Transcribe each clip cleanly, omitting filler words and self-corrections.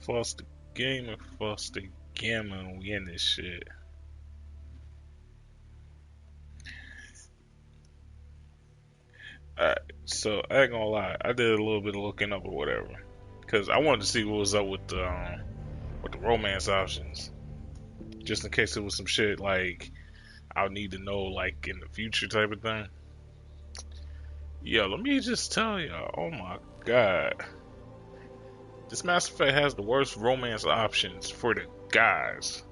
Foster Gamer, Foster Gamma, we in this shit. Alright, so I ain't gonna lie, I did a little bit of looking up or whatever, cause I wanted to see what was up with the romance options, just in case it was some shit like I would need to know like in the future type of thing. Yo, let me just tell y'all, oh my god, this Mass Effect has the worst romance options for the guys.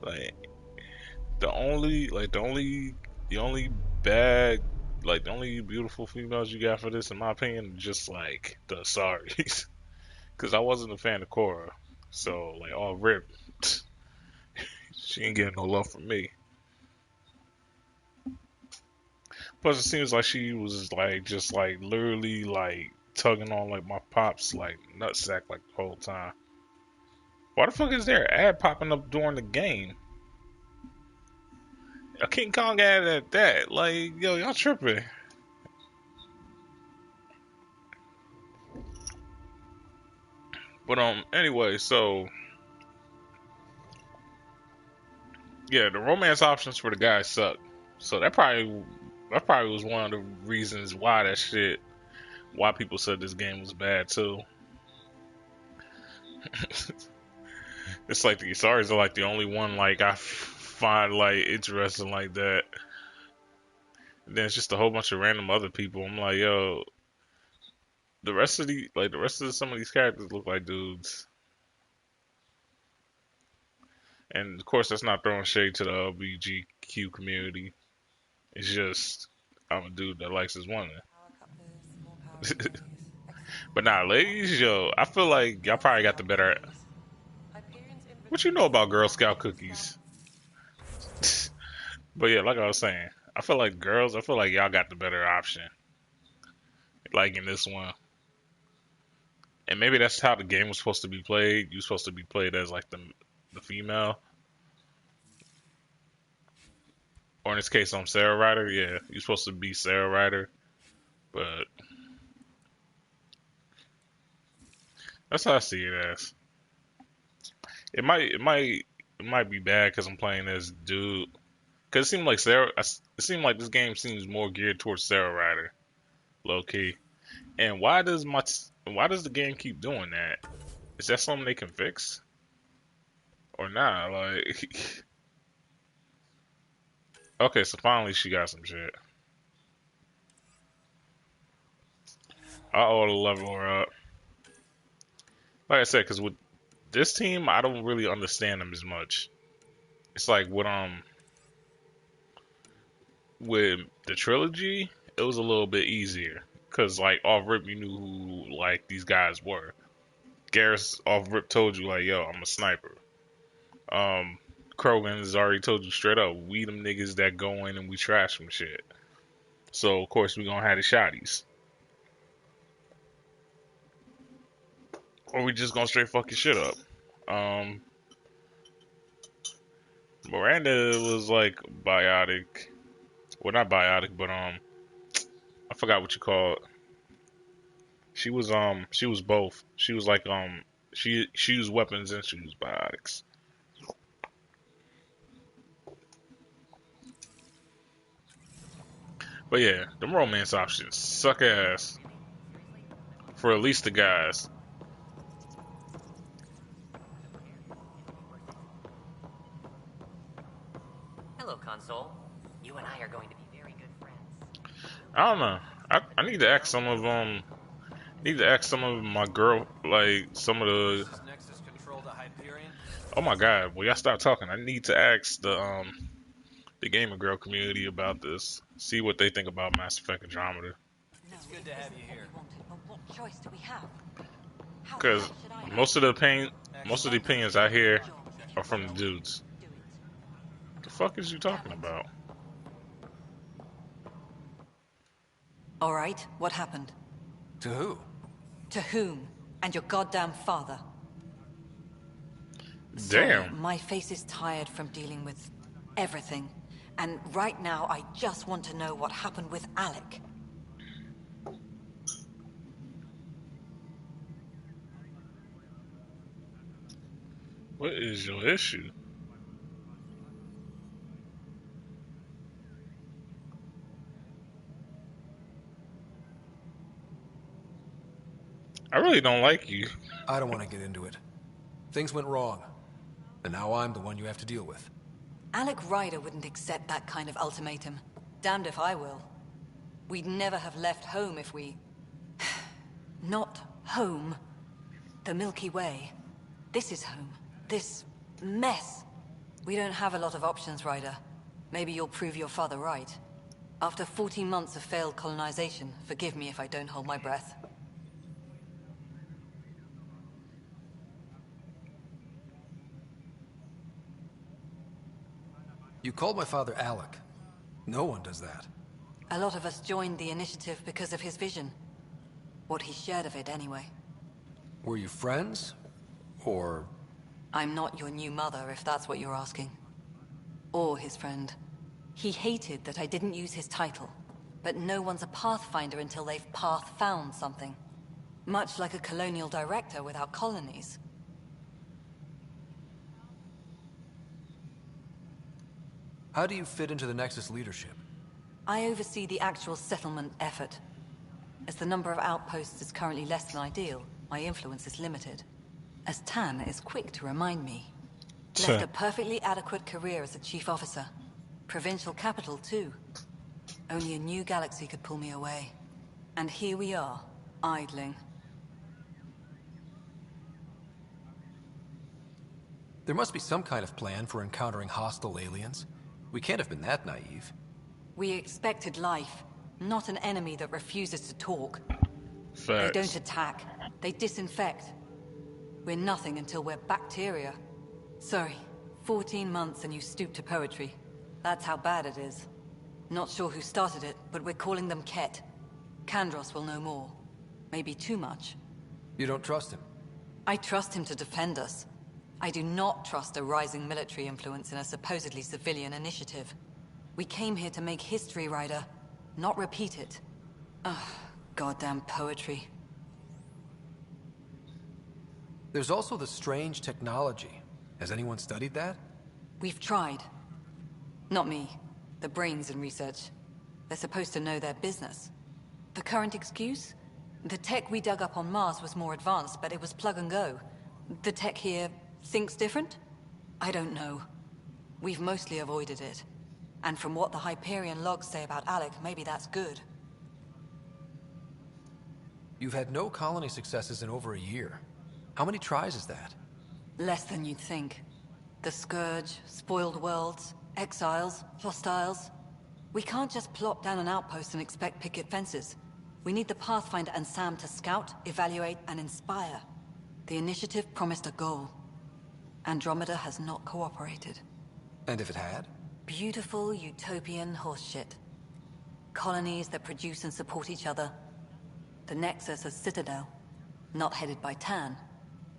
Like the only bad, like the only beautiful females you got for this, in my opinion, are just like the Asaris. Cause I wasn't a fan of Korra, so like all rip, she ain't getting no love from me. Plus, it seems like she was like just like literally like tugging on like my pops like nutsack like the whole time. Why the fuck is there an ad popping up during the game? A King Kong ad at that. Like, yo, y'all tripping. But anyway, so yeah, the romance options for the guys suck. So that probably was one of the reasons why why people said this game was bad too. It's like the Isaris are like the only one like I find like interesting like that. And then it's just a whole bunch of random other people. I'm like, yo, the rest of some of these characters look like dudes. And of course, that's not throwing shade to the LGBTQ community. It's just I'm a dude that likes his woman. But nah, ladies, yo, I feel like y'all probably got the better. What you know about Girl Scout cookies? But yeah, like I was saying, I feel like girls. I feel like y'all got the better option. Like in this one, and maybe that's how the game was supposed to be played. You're supposed to be played as like the female, or in this case, I'm Sarah Ryder. Yeah, you're supposed to be Sarah Ryder, but that's how I see it as. It might be bad because I'm playing as dude. Because it seemed like this game seems more geared towards Sarah Ryder, low key. And why does the game keep doing that? Is that something they can fix or not? Like, okay, so finally she got some shit. I ought to level her up. Like I said, because with this team, I don't really understand them as much. It's like with the trilogy, it was a little bit easier because like off rip you knew who like these guys were. Garrus off rip told you like, yo, I'm a sniper. Um, Krogan has already told you straight up, we them niggas that go in and we trash some shit. So of course we gonna have the shotties, or we just gonna straight fuck your shit up. Um, Miranda was like biotic, well not biotic, but I forgot what you call it. She was both. She was like she used weapons and she used biotics. But yeah, the romance options suck ass for at least the guys. Hello, console. You and I are going to be very good friends. I don't know. I need to ask some of need to ask some of my girl like some of the. Oh my god, will y'all stop talking? I need to ask the gamer girl community about this. See what they think about Mass Effect Andromeda. It's good to have you here. What choice do we have? Because most of the opinions I hear are from the dudes. The fuck is you talking about? All right, what happened? To who? To whom? And your goddamn father. Damn. Sorry, my face is tired from dealing with everything. And right now, I just want to know what happened with Alec. What is your issue? I really don't like you. I don't want to get into it. Things went wrong, and now I'm the one you have to deal with. Alec Ryder wouldn't accept that kind of ultimatum. Damned if I will. We'd never have left home if we... Not home. The Milky Way. This is home. This mess. We don't have a lot of options, Ryder. Maybe you'll prove your father right. After 14 months of failed colonization, forgive me if I don't hold my breath. You called my father Alec. No one does that. A lot of us joined the initiative because of his vision. What he shared of it, anyway. Were you friends? Or... I'm not your new mother, if that's what you're asking. Or his friend. He hated that I didn't use his title. But no one's a pathfinder until they've path-found something. Much like a colonial director without colonies. How do you fit into the Nexus leadership? I oversee the actual settlement effort. As the number of outposts is currently less than ideal, my influence is limited. As Tan is quick to remind me. Left a perfectly adequate career as a chief officer. Provincial capital, too. Only a new galaxy could pull me away. And here we are, idling. There must be some kind of plan for encountering hostile aliens. We can't have been that naive. We expected life, not an enemy that refuses to talk. Facts. They don't attack, they disinfect. We're nothing until we're bacteria. Sorry, 14 months and you stoop to poetry. That's how bad it is. Not sure who started it, but we're calling them Ket. Kandros will know more. Maybe too much. You don't trust him? I trust him to defend us. I do not trust a rising military influence in a supposedly civilian initiative. We came here to make history, Ryder, not repeat it. Ugh, goddamn poetry. There's also the strange technology. Has anyone studied that? We've tried. Not me. The brains in research. They're supposed to know their business. The current excuse? The tech we dug up on Mars was more advanced, but it was plug and go. The tech here thinks different? I don't know. We've mostly avoided it. And from what the Hyperion logs say about Alec, maybe that's good. You've had no colony successes in over a year. How many tries is that? Less than you'd think. The Scourge, spoiled worlds, exiles, hostiles. We can't just plop down an outpost and expect picket fences. We need the Pathfinder and Sam to scout, evaluate, and inspire. The initiative promised a goal. Andromeda has not cooperated. And if it had? Beautiful utopian horseshit. Colonies that produce and support each other. The Nexus a citadel, not headed by Tan,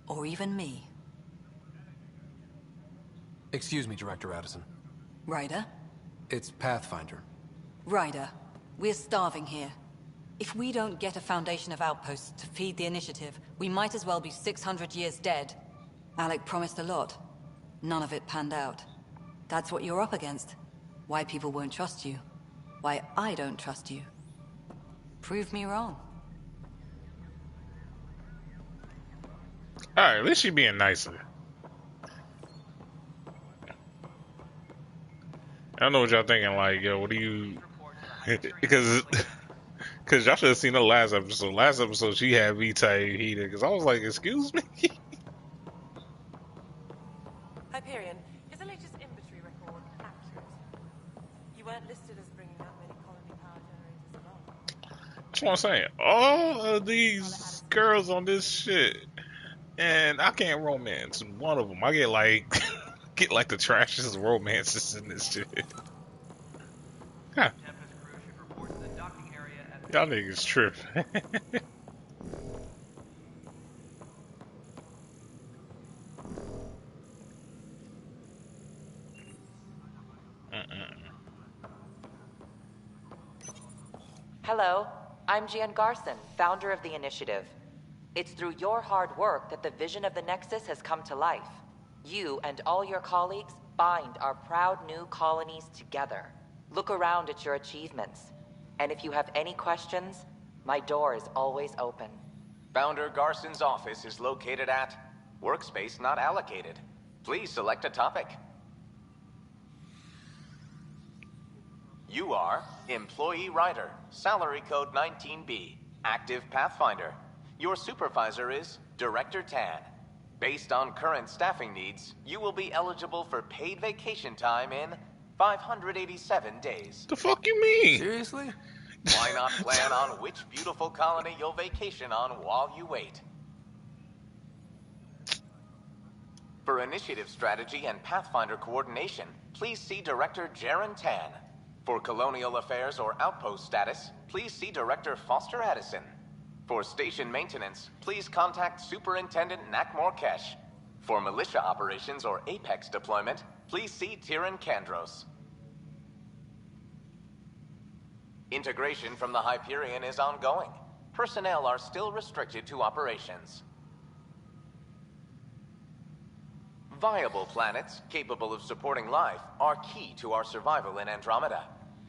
or even me. Excuse me, Director Addison. Ryder? It's Pathfinder. Ryder, we're starving here. If we don't get a foundation of outposts to feed the initiative, we might as well be 600 years dead. Alec promised a lot. None of it panned out. That's what you're up against. Why people won't trust you. Why I don't trust you. Prove me wrong. Alright, at least she being nicer. I don't know what y'all thinking, like, yo, what do you... because y'all should have seen the last episode. Last episode, she had me type heated, because I was like, excuse me? Hyperion, is the latest inventory record accurate? You weren't listed as bringing that many colony power generators along. That's what I'm saying. All of these girls on this shit, and I can't romance one of them. I get like... get like the trashiest romances in this shit. Huh. Y'all niggas tripping. Hello, I'm Gian Garson, founder of the initiative. It's through your hard work that the vision of the Nexus has come to life. You and all your colleagues bind our proud new colonies together. Look around at your achievements. And if you have any questions, my door is always open. Founder Garson's office is located at Workspace Not Allocated. Please select a topic. You are Employee Writer, Salary Code 19B, Active Pathfinder. Your supervisor is Director Tan. Based on current staffing needs, you will be eligible for paid vacation time in 587 days. The fuck you mean? Seriously? Why not plan on which beautiful colony you'll vacation on while you wait? For initiative strategy and Pathfinder coordination, please see Director Jaren Tan. For colonial affairs or outpost status, please see Director Foster Addison. For station maintenance, please contact Superintendent Nakmor Kesh. For militia operations or Apex deployment, please see Tyran Kandros. Integration from the Hyperion is ongoing. Personnel are still restricted to operations. Viable planets capable of supporting life are key to our survival in Andromeda.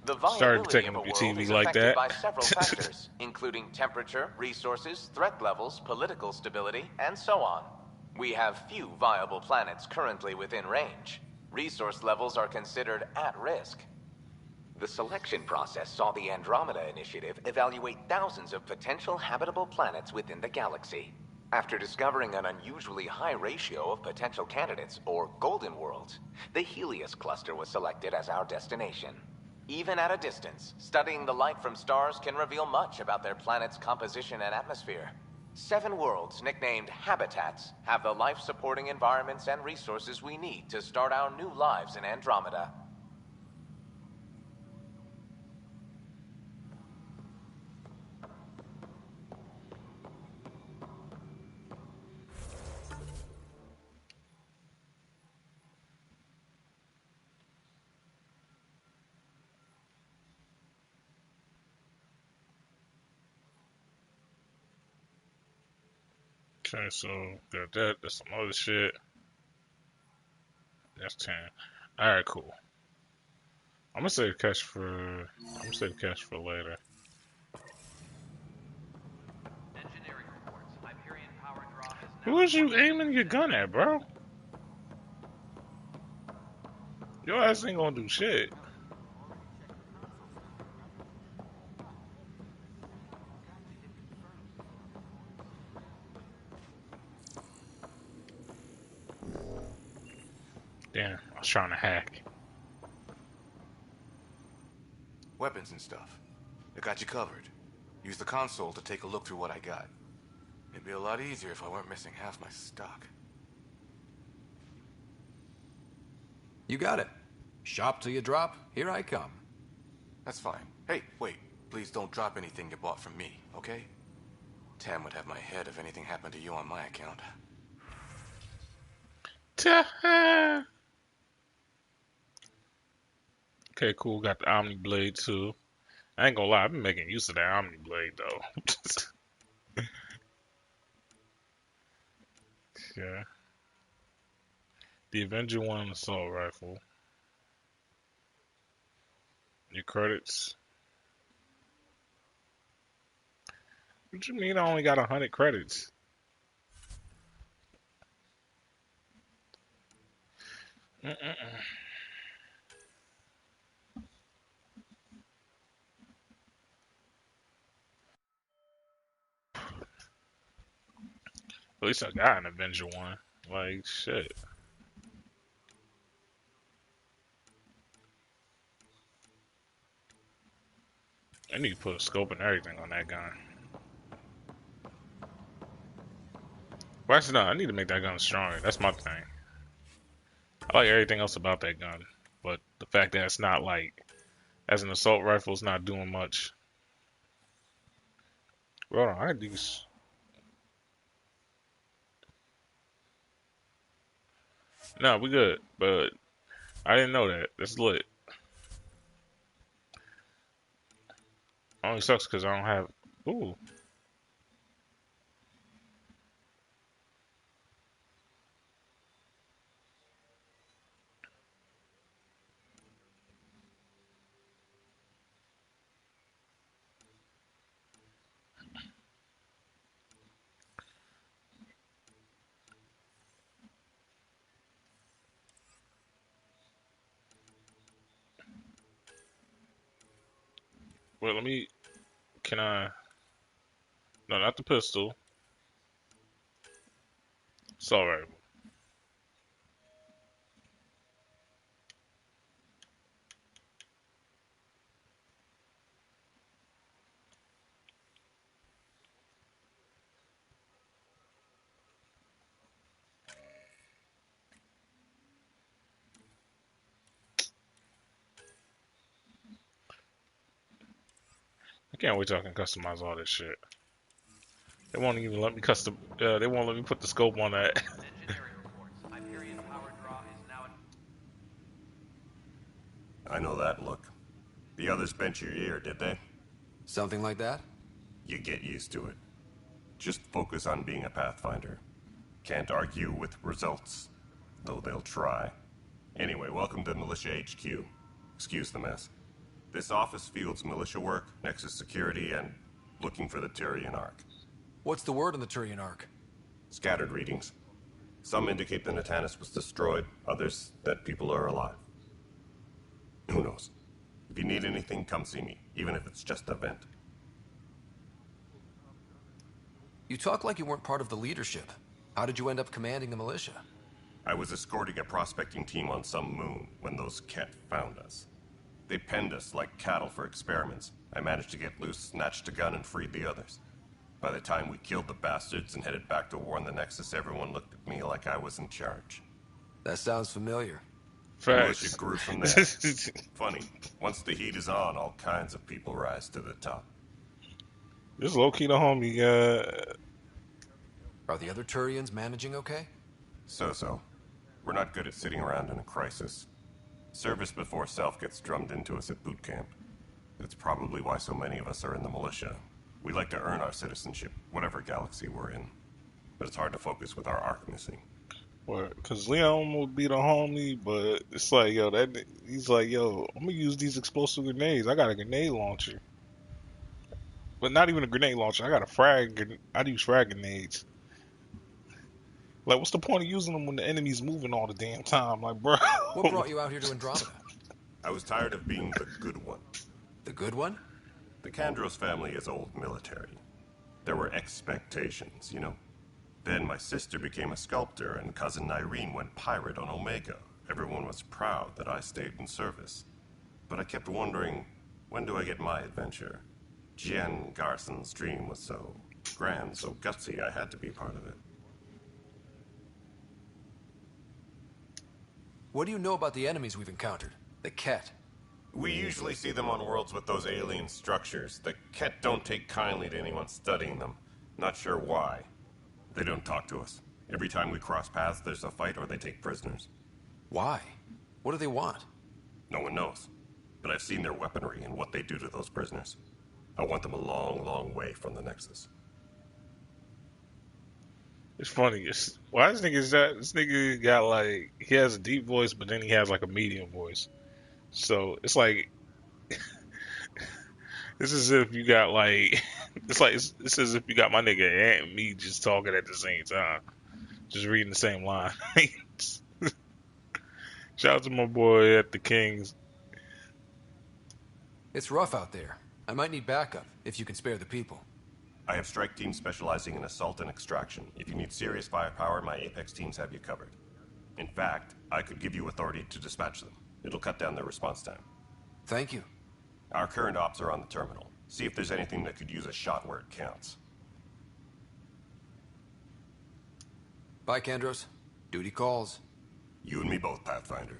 The viability taking of a up your world TV is like affected that. by several factors, including temperature, resources, threat levels, political stability, and so on. We have few viable planets currently within range. Resource levels are considered at risk. The selection process saw the Andromeda Initiative evaluate thousands of potential habitable planets within the galaxy. After discovering an unusually high ratio of potential candidates, or golden worlds, the Helios cluster was selected as our destination. Even at a distance, studying the light from stars can reveal much about their planet's composition and atmosphere. 7 worlds, nicknamed habitats, have the life-supporting environments and resources we need to start our new lives in Andromeda. Okay, so got that. That's some other shit. That's 10. Alright, cool. I'm gonna save cash for later. Engineering reports. Hyperion power draw is now. Who is you aiming your gun at, bro? Your ass ain't gonna do shit. Damn, I was trying to hack. Weapons and stuff. I got you covered. Use the console to take a look through what I got. It'd be a lot easier if I weren't missing half my stock. You got it. Shop till you drop. Here I come. That's fine. Hey, wait. Please don't drop anything you bought from me, okay? Tam would have my head if anything happened to you on my account. Okay, cool. Got the Omni Blade too. I ain't gonna lie, I've been making use of that Omni Blade though. Yeah. The Avenger 1 assault rifle. Your credits. What you mean I only got 100 credits? At least I got an Avenger 1. Like, shit. I need to put a scope and everything on that gun. Well, actually, no, I need to make that gun stronger. That's my thing. I like everything else about that gun. But the fact that it's not like, as an assault rifle, it's not doing much. Hold on, I had these. No, we good, but I didn't know that. That's lit. Only sucks because I don't have. Ooh. Well, let me. Can I? No, not the pistol. Assault rifle. I can't wait till I can customize all this shit. They won't even let me custom. They won't let me put the scope on that. Engineering reports. Hyperion power draw is now at... I know that look. The others bent your ear, did they? Something like that? You get used to it. Just focus on being a Pathfinder. Can't argue with results, though they'll try. Anyway, welcome to Militia HQ. Excuse the mess. This office fields militia work, Nexus security, and looking for the Tyrian Ark. What's the word on the Turian Ark? Scattered readings. Some indicate the Natanus was destroyed, others that people are alive. Who knows? If you need anything, come see me, even if it's just a vent. You talk like you weren't part of the leadership. How did you end up commanding the militia? I was escorting a prospecting team on some moon when those Ket found us. They penned us like cattle for experiments. I managed to get loose, snatched a gun, and freed the others. By the time we killed the bastards and headed back to warn the Nexus, everyone looked at me like I was in charge. That sounds familiar. The Facts. militia grew from there. Funny, once the heat is on, all kinds of people rise to the top. This low key the homie. Are the other Turians managing okay? So. We're not good at sitting around in a crisis. Service before self gets drummed into us at boot camp. That's probably why so many of us are in the militia. We like to earn our citizenship, whatever galaxy we're in. But it's hard to focus with our arc missing. Well, cause Leon would be the homie, but it's like, yo, he's like, yo, I'm gonna use these explosive grenades. I got a grenade launcher, but not even a grenade launcher. I got a frag. I use frag grenades. Like, what's the point of using them when the enemy's moving all the damn time? Like, bro. What brought you out here to Andromeda? I was tired of being the good one. The good one? The Kandros family is old military. There were expectations, you know. Then my sister became a sculptor and cousin Irene went pirate on Omega. Everyone was proud that I stayed in service. But I kept wondering, when do I get my adventure? Jen Garson's dream was so grand, so gutsy, I had to be part of it. What do you know about the enemies we've encountered? The Ket. We usually see them on worlds with those alien structures. The Ket don't take kindly to anyone studying them. Not sure why. They don't talk to us. Every time we cross paths, there's a fight or they take prisoners. Why? What do they want? No one knows. But I've seen their weaponry and what they do to those prisoners. I want them a long, long way from the Nexus. It's funny. Why this nigga got like, he has a deep voice, but then he has like a medium voice. So it's like, it's as if you got like, it's as if you got my nigga and me just talking at the same time, just reading the same line. Shout out to my boy at the Kings. It's rough out there. I might need backup, if you can spare the people. I have strike teams specializing in assault and extraction. If you need serious firepower, my Apex teams have you covered. In fact, I could give you authority to dispatch them. It'll cut down their response time. Thank you. Our current ops are on the terminal. See if there's anything that could use a shot where it counts. Bye, Kandros. Duty calls. You and me both, Pathfinder.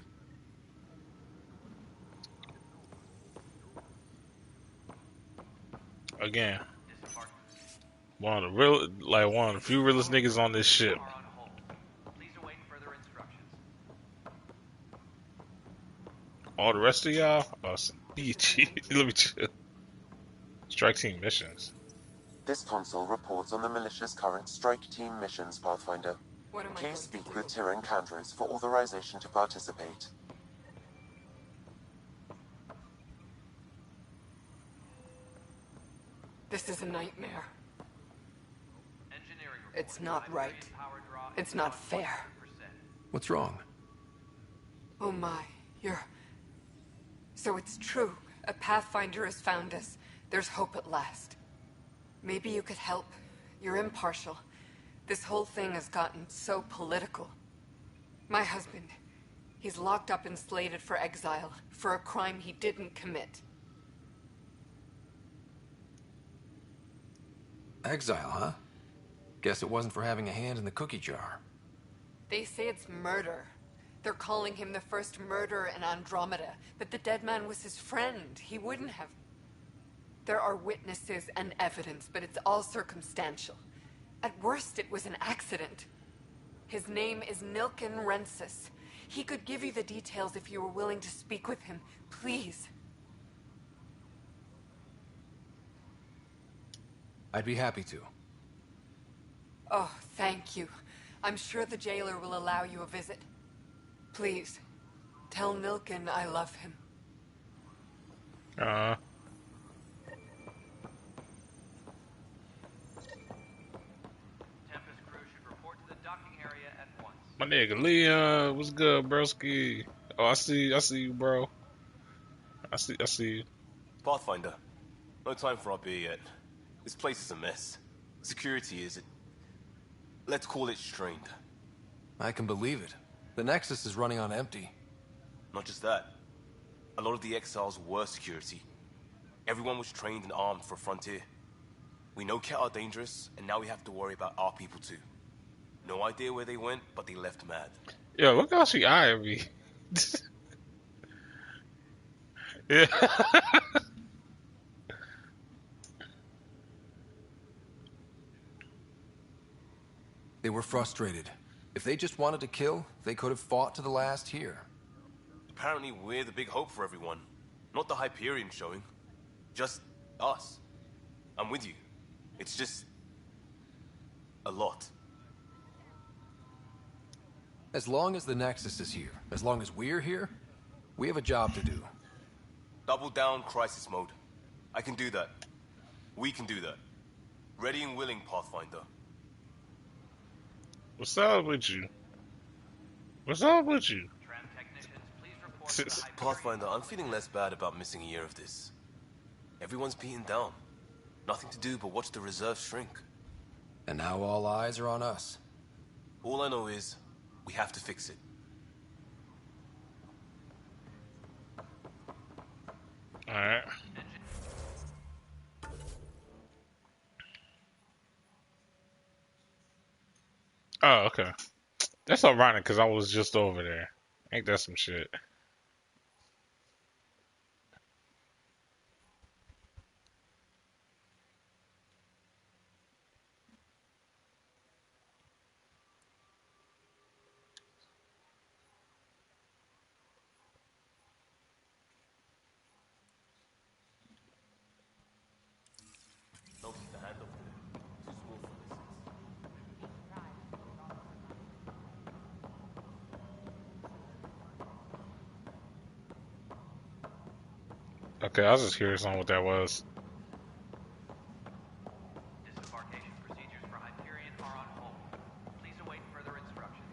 Again, one of the few realest niggas on this ship. Please await further instructions. All the rest of y'all, let me chill. Strike team missions. This console reports on the militia's current strike team missions, Pathfinder. What am I Please going to speak do? with Tyrion Kandros for authorization to participate. This is a nightmare. Engineering It's not right. power draw is It's not fair. 100%. What's wrong? Oh my, you're... So it's true. A Pathfinder has found us. There's hope at last. Maybe you could help. You're impartial. This whole thing has gotten so political. My husband, he's locked up and slated for exile for a crime he didn't commit. Exile, huh? Guess it wasn't for having a hand in the cookie jar. They say it's murder. They're calling him the first murderer in Andromeda, but the dead man was his friend. He wouldn't have... There are witnesses and evidence, but it's all circumstantial. At worst, it was an accident. His name is Nilken Rensis. He could give you the details if you were willing to speak with him. Please. I'd be happy to. Oh, thank you. I'm sure the jailer will allow you a visit. Please, tell Nilken I love him. Tempest crew should report to the docking area at once. My nigga Leon, what's good, broski? Oh, I see you, bro. I see you. Pathfinder, no time for our beer yet. This place is a mess. Security is... let's call it strained. I can believe it. The Nexus is running on empty. Not just that. A lot of the exiles were security. Everyone was trained and armed for Frontier. We know Ket are dangerous, and now we have to worry about our people too. No idea where they went, but they left mad. Yo, look how she eyeing me. Yeah. They were frustrated. If they just wanted to kill, they could have fought to the last here. Apparently we're the big hope for everyone. Not the Hyperion showing. Just us. I'm with you. It's just... a lot. As long as the Nexus is here, as long as we're here, we have a job to do. Double down crisis mode. I can do that. We can do that. Ready and willing, Pathfinder. What's up with you? What's up with you? Pathfinder, I'm feeling less bad about missing a year of this. Everyone's beaten down. Nothing to do but watch the reserves shrink. And now all eyes are on us. All I know is, we have to fix it. Alright. Oh, okay. That's ironic because I was just over there. Ain't that some shit? Okay, I was just curious on what that was. Disembarkation procedures for Hyperion are on hold. Please await further instructions.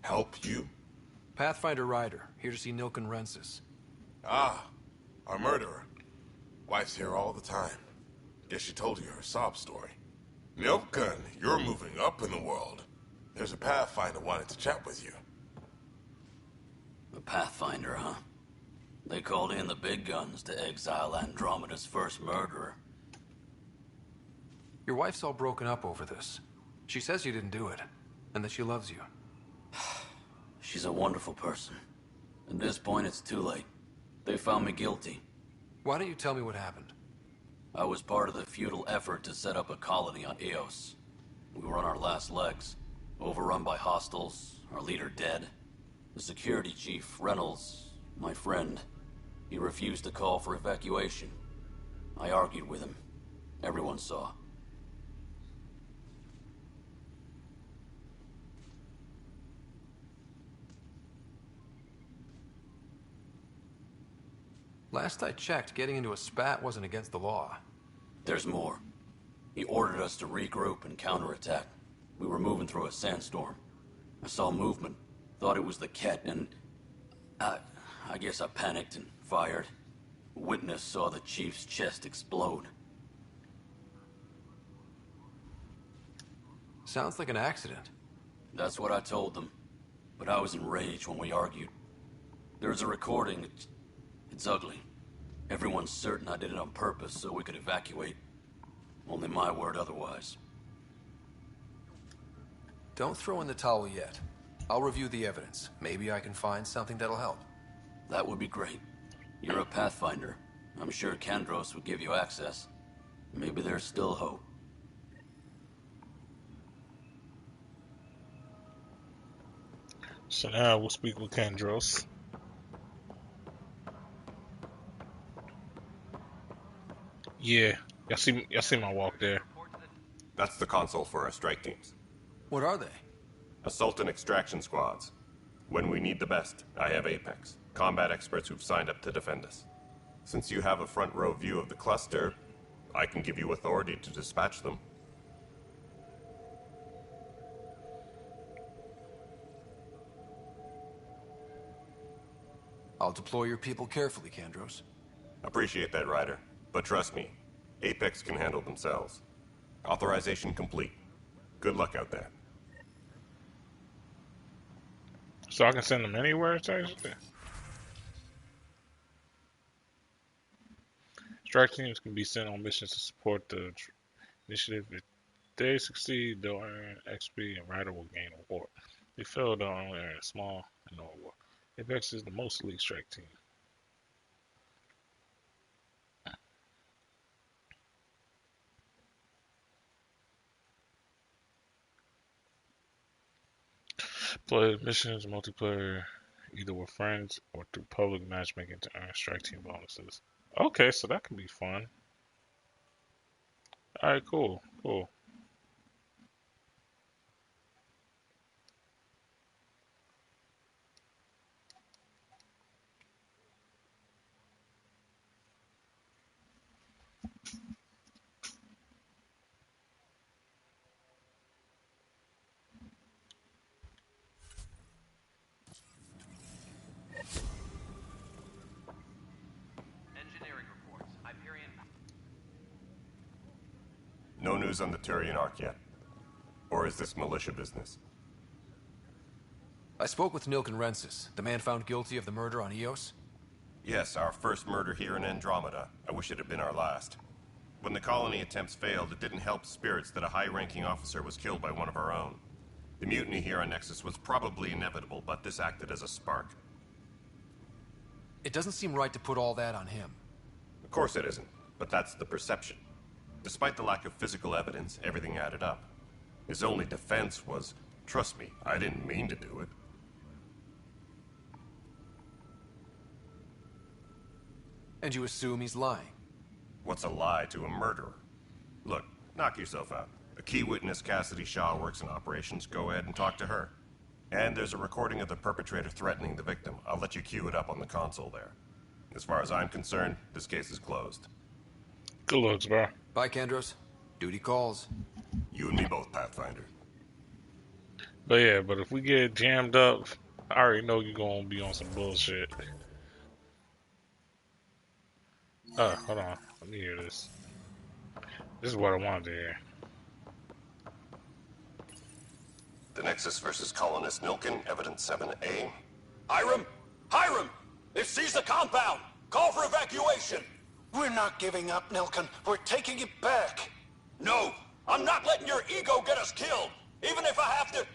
Help you? Pathfinder Ryder, here to see Nilken Rensis. Ah, our murderer. Wife's here all the time. Guess she told you her sob story. Nilken, you're moving up in the world. There's a Pathfinder wanted to chat with you. The Pathfinder, huh? They called in the big guns to exile Andromeda's first murderer. Your wife's all broken up over this. She says you didn't do it, and that she loves you. She's a wonderful person. At this point, it's too late. They found me guilty. Why don't you tell me what happened? I was part of the futile effort to set up a colony on Eos. We were on our last legs. Overrun by hostiles, our leader dead. The security chief, Reynolds, my friend, he refused to call for evacuation. I argued with him. Everyone saw. Last I checked, getting into a spat wasn't against the law. There's more. He ordered us to regroup and counterattack. We were moving through a sandstorm. I saw movement. Thought it was the Ket, and I guess I panicked and fired. Witness saw the chief's chest explode. Sounds like an accident. That's what I told them. But I was enraged when we argued. There's a recording. It's ugly. Everyone's certain I did it on purpose so we could evacuate. Only my word otherwise. Don't throw in the towel yet. I'll review the evidence. Maybe I can find something that'll help. That would be great. You're a Pathfinder. I'm sure Kandros would give you access. Maybe there's still hope. So now we'll speak with Kandros. Yeah, y'all see my walk there. That's the console for our strike teams. What are they? Assault and extraction squads. When we need the best, I have Apex. Combat experts who've signed up to defend us. Since you have a front row view of the cluster, I can give you authority to dispatch them. I'll deploy your people carefully, Kandros. Appreciate that, Ryder. But trust me, Apex can handle themselves. Authorization complete. Good luck out there. So I can send them anywhere, essentially? Strike teams can be sent on missions to support the initiative. If they succeed, they'll earn XP and Ryder will gain a reward. If they fail, they'll only earn a small and no reward. Apex is the most elite strike team. Play missions, multiplayer, either with friends or through public matchmaking to earn strike team bonuses. Okay, so that can be fun. Alright, cool. Engineering reports. Hyperion. No news on the Turian Ark yet. Or is this militia business? I spoke with Nilken Rensis, the man found guilty of the murder on Eos. Yes, our first murder here in Andromeda. I wish it had been our last. When the colony attempts failed, it didn't help spirits that a high-ranking officer was killed by one of our own. The mutiny here on Nexus was probably inevitable, but this acted as a spark. It doesn't seem right to put all that on him. Of course it isn't, but that's the perception. Despite the lack of physical evidence, everything added up. His only defense was, trust me, I didn't mean to do it. And you assume he's lying? What's a lie to a murderer? Look, knock yourself out. A key witness, Cassidy Shaw, works in operations. Go ahead and talk to her. And there's a recording of the perpetrator threatening the victim. I'll let you cue it up on the console there. As far as I'm concerned, this case is closed. Good looks, bro. Bye, Kandros. Duty calls. You and me both, Pathfinder. But yeah, but if we get jammed up, I already know you're gonna be on some bullshit. Oh, hold on. Let me hear this. This is what I wanted to hear. The Nexus versus Colonist Nilken, Evidence 7A. Hiram! Hiram! They've seized the compound! Call for evacuation! We're not giving up, Nilken. We're taking it back. No! I'm not letting your ego get us killed! Even if I have to...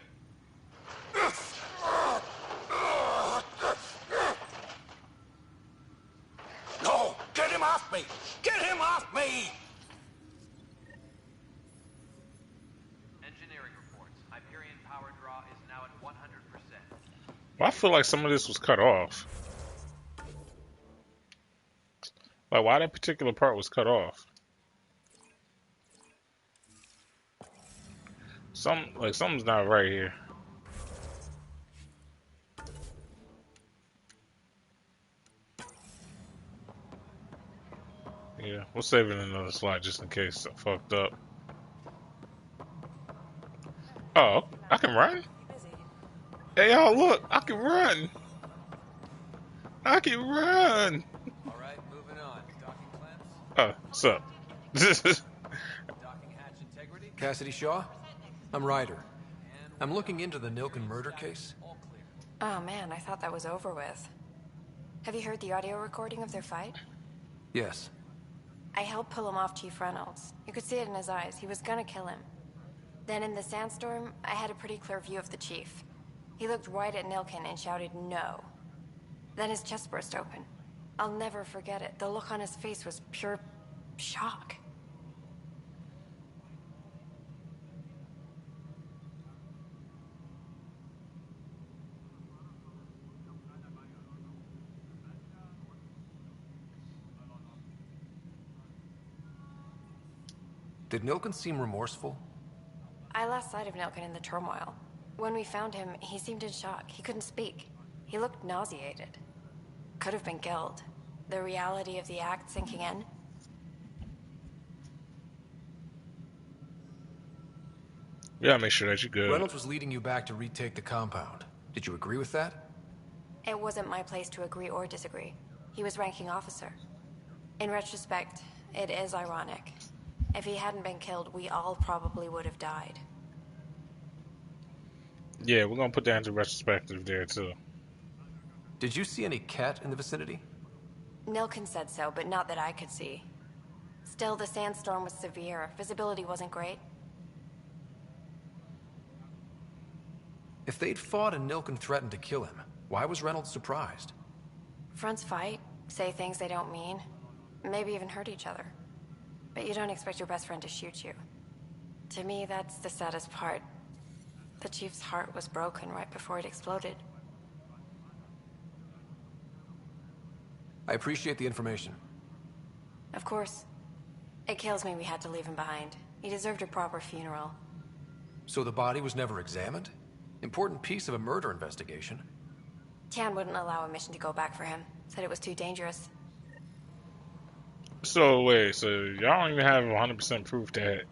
No! Get him off me! Get him off me! Engineering reports. Hyperion power draw is now at 100%. Well, I feel like some of this was cut off. Like, why that particular part was cut off? Something's not right here. Yeah, we'll save it in another slot just in case I fucked up. Oh, I can run? Hey, y'all, look! I can run! I can run! All right, moving on. Docking clamps. Oh, what's up? Docking hatch integrity. Cassidy Shaw? I'm Ryder. I'm looking into the Nilken murder case. Oh man, I thought that was over with. Have you heard the audio recording of their fight? Yes. I helped pull him off Chief Reynolds. You could see it in his eyes. He was gonna kill him. Then in the sandstorm, I had a pretty clear view of the Chief. He looked right at Nilken and shouted, "No." Then his chest burst open. I'll never forget it. The look on his face was pure shock. Did Nilken seem remorseful? I lost sight of Nilken in the turmoil. When we found him, he seemed in shock. He couldn't speak. He looked nauseated. Could have been guilt. The reality of the act sinking in. Yeah, make sure that you're good. Reynolds was leading you back to retake the compound. Did you agree with that? It wasn't my place to agree or disagree. He was ranking officer. In retrospect, it is ironic. If he hadn't been killed, we all probably would have died. Yeah, we're gonna put that into retrospective there too. Did you see any cat in the vicinity? Nilken said so, but not that I could see. Still, the sandstorm was severe. Visibility wasn't great. If they'd fought and Nilken threatened to kill him, why was Reynolds surprised? Fronts fight, say things they don't mean, maybe even hurt each other. But you don't expect your best friend to shoot you. To me, that's the saddest part. The Chief's heart was broken right before it exploded. I appreciate the information. Of course. It kills me we had to leave him behind. He deserved a proper funeral. So the body was never examined? Important piece of a murder investigation. Tian wouldn't allow a mission to go back for him. Said it was too dangerous. So wait, so y'all don't even have 100% proof that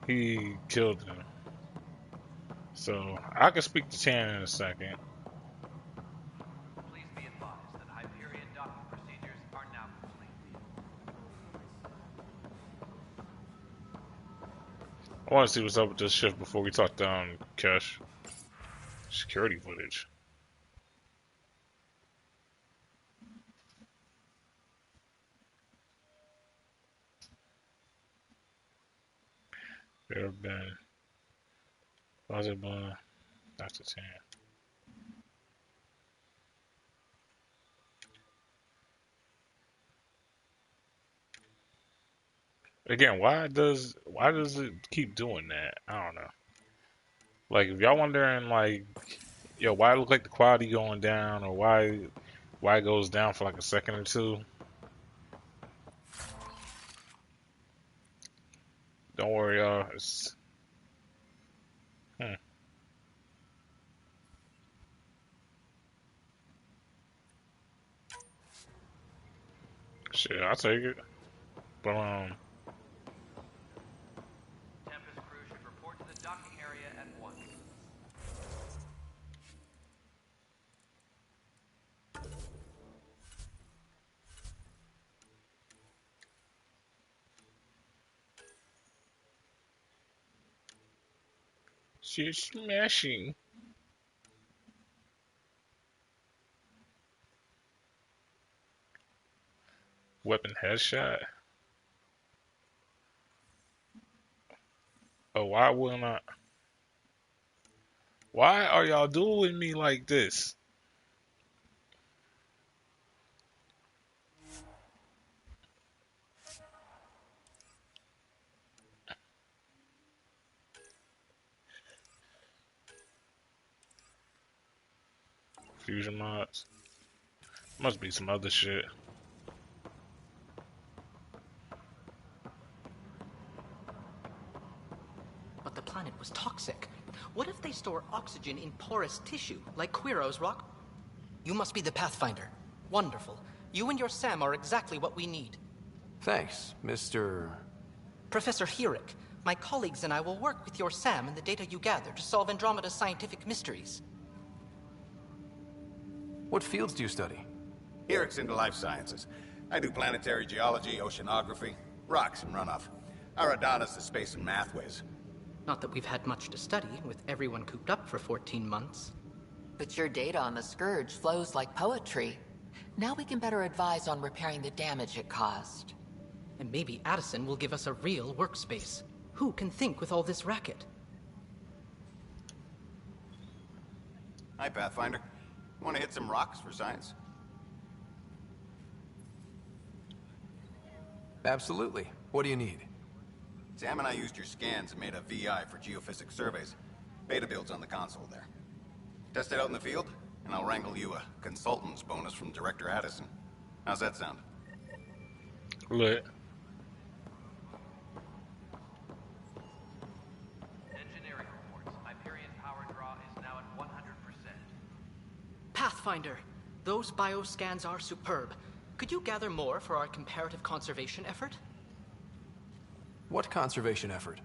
he killed him. So I can speak to Chan in a second. Please be advised that Hyperion docking procedures are now complete. I want to see what's up with this shift before we talk down Kesh. Security footage. There have been possible after 10. Again, why does it keep doing that? I don't know. Like, if y'all wondering, like, yo, why it look like the quality going down, or why it goes down for like a second or two? Don't worry, y'all. It's shit. I'll take it. But Tempest crew should report to the docking area at once. she's smashing. Weapon headshot. Oh, why will I? Why are y'all doing me like this? Fusion mods. Must be some other shit. But the planet was toxic. What if they store oxygen in porous tissue, like Quiro's rock? You must be the Pathfinder. Wonderful. You and your Sam are exactly what we need. Thanks, Mr. Professor Herrick, my colleagues and I will work with your Sam and the data you gather to solve Andromeda's scientific mysteries. What fields do you study? Eric's into life sciences. I do planetary geology, oceanography, rocks and runoff. Aradana's the space and math whiz. Not that we've had much to study, with everyone cooped up for 14 months. But your data on the Scourge flows like poetry. Now we can better advise on repairing the damage it caused. And maybe Addison will give us a real workspace. Who can think with all this racket? Hi, Pathfinder. Want to hit some rocks for science? Absolutely. What do you need? Sam and I used your scans and made a VI for geophysics surveys. Beta builds on the console there. Test it out in the field, and I'll wrangle you a consultant's bonus from Director Addison. How's that sound? Lit. Engineering reports. Hyperion power draw is now at 100%. Pathfinder, those bioscans are superb. Could you gather more for our comparative conservation effort? What conservation effort?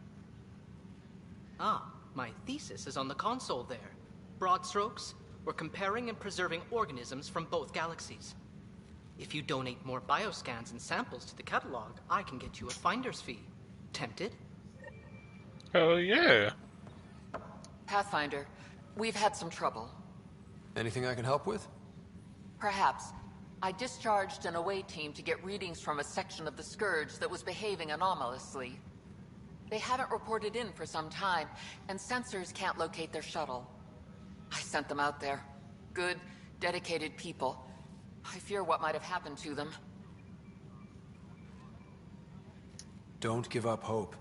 Ah, my thesis is on the console there. Broad strokes, we're comparing and preserving organisms from both galaxies. If you donate more bioscans and samples to the catalog, I can get you a finder's fee. Tempted? Hell yeah. Pathfinder, we've had some trouble. Anything I can help with? Perhaps. I discharged an away team to get readings from a section of the Scourge that was behaving anomalously. They haven't reported in for some time, and sensors can't locate their shuttle. I sent them out there. Good, dedicated people. I fear what might have happened to them. Don't give up hope.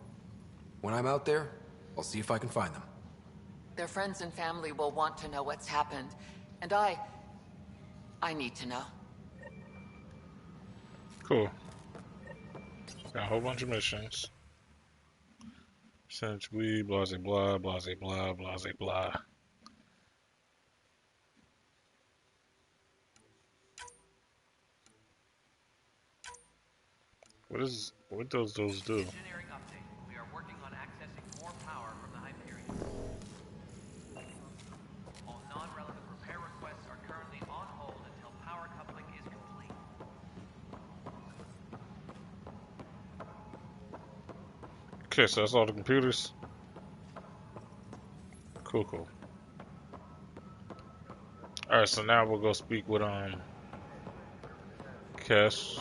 When I'm out there, I'll see if I can find them. Their friends and family will want to know what's happened, and I need to know. Cool. Got a whole bunch of missions. Since we blase blah, blase blah, blase blah. What does those do? Engineering update. We are working on accessing more power from the Hyperion. All non-relevant repair requests are currently on hold until power coupling is complete. Okay, so that's all the computers. Cool. Alright, so now we'll go speak with Cash.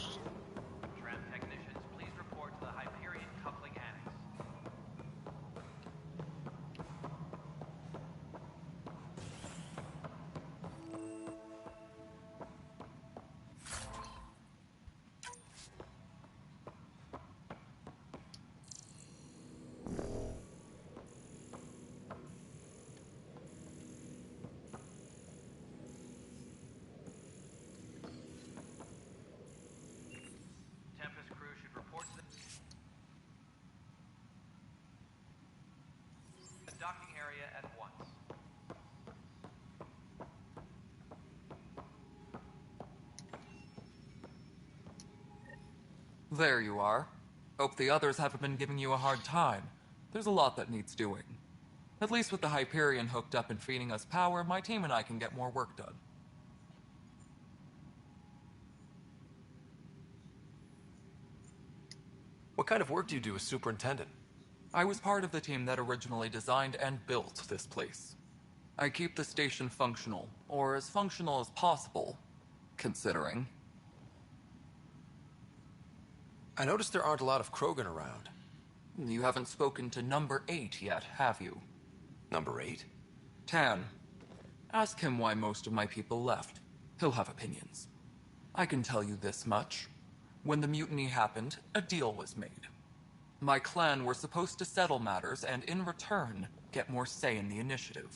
Tram technicians, please report to the Hyperion coupling annex. Tempest crew should report to the docking area at once. There you are. Hope the others haven't been giving you a hard time. There's a lot that needs doing. At least with the Hyperion hooked up and feeding us power, my team and I can get more work done. What kind of work do you do as superintendent? I was part of the team that originally designed and built this place. I keep the station functional, or as functional as possible, considering. I noticed there aren't a lot of Krogan around. You haven't spoken to number 8 yet, have you? Number 8? Tan. Ask him why most of my people left. He'll have opinions. I can tell you this much. When the mutiny happened, a deal was made. My clan were supposed to settle matters and, in return, get more say in the initiative.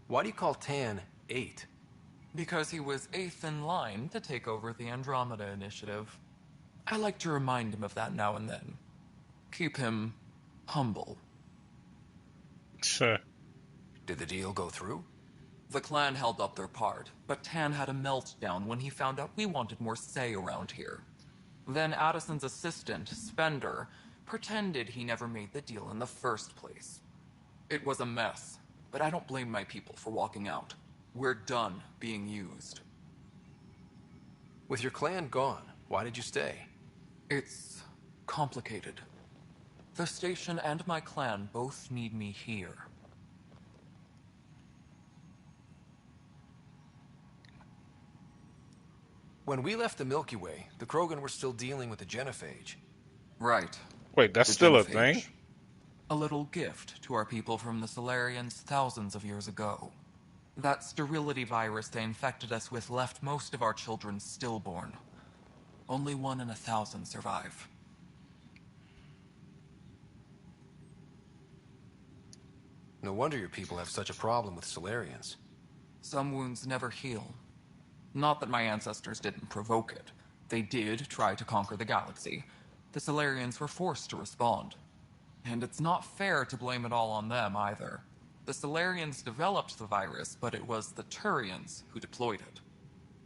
Why do you call Tan 8? Because he was 8th in line to take over the Andromeda initiative. I like to remind him of that now and then. Keep him humble. Sure. Did the deal go through? The clan held up their part, but Tan had a meltdown when he found out we wanted more say around here. Then Addison's assistant, Spender, pretended he never made the deal in the first place. It was a mess, but I don't blame my people for walking out. We're done being used. With your clan gone, why did you stay? It's complicated. The station and my clan both need me here. When we left the Milky Way, the Krogan were still dealing with the genophage. Right. Wait, that's The still a genophage. thing? A little gift to our people from the Solarians thousands of years ago. That sterility virus they infected us with left most of our children stillborn. Only 1 in 1,000 survive. No wonder your people have such a problem with Solarians. Some wounds never heal. Not that my ancestors didn't provoke it. They did try to conquer the galaxy. The Solarians were forced to respond. And it's not fair to blame it all on them either. The Solarians developed the virus, but it was the Turians who deployed it.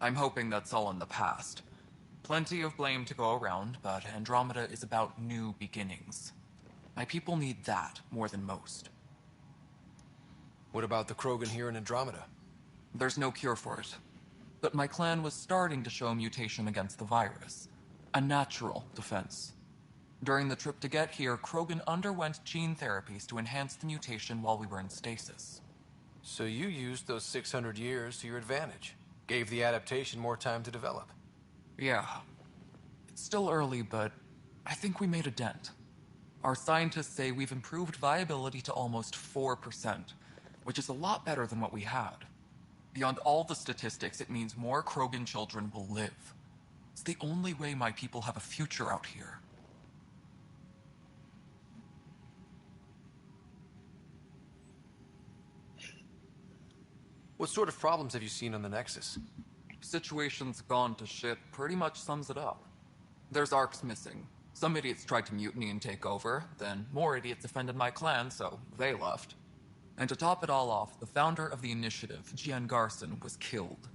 I'm hoping that's all in the past. Plenty of blame to go around, but Andromeda is about new beginnings. My people need that more than most. What about the Krogan here in Andromeda? There's no cure for it. But my clan was starting to show mutation against the virus. A natural defense. During the trip to get here, Krogan underwent gene therapies to enhance the mutation while we were in stasis. So you used those 600 years to your advantage. Gave the adaptation more time to develop. Yeah. It's still early, but I think we made a dent. Our scientists say we've improved viability to almost 4%, which is a lot better than what we had. Beyond all the statistics, it means more Krogan children will live. It's the only way my people have a future out here. What sort of problems have you seen on the Nexus? Situation's gone to shit pretty much sums it up. There's arcs missing. Some idiots tried to mutiny and take over, then more idiots offended my clan, so they left. And to top it all off, the founder of the initiative, Gian Garson, was killed.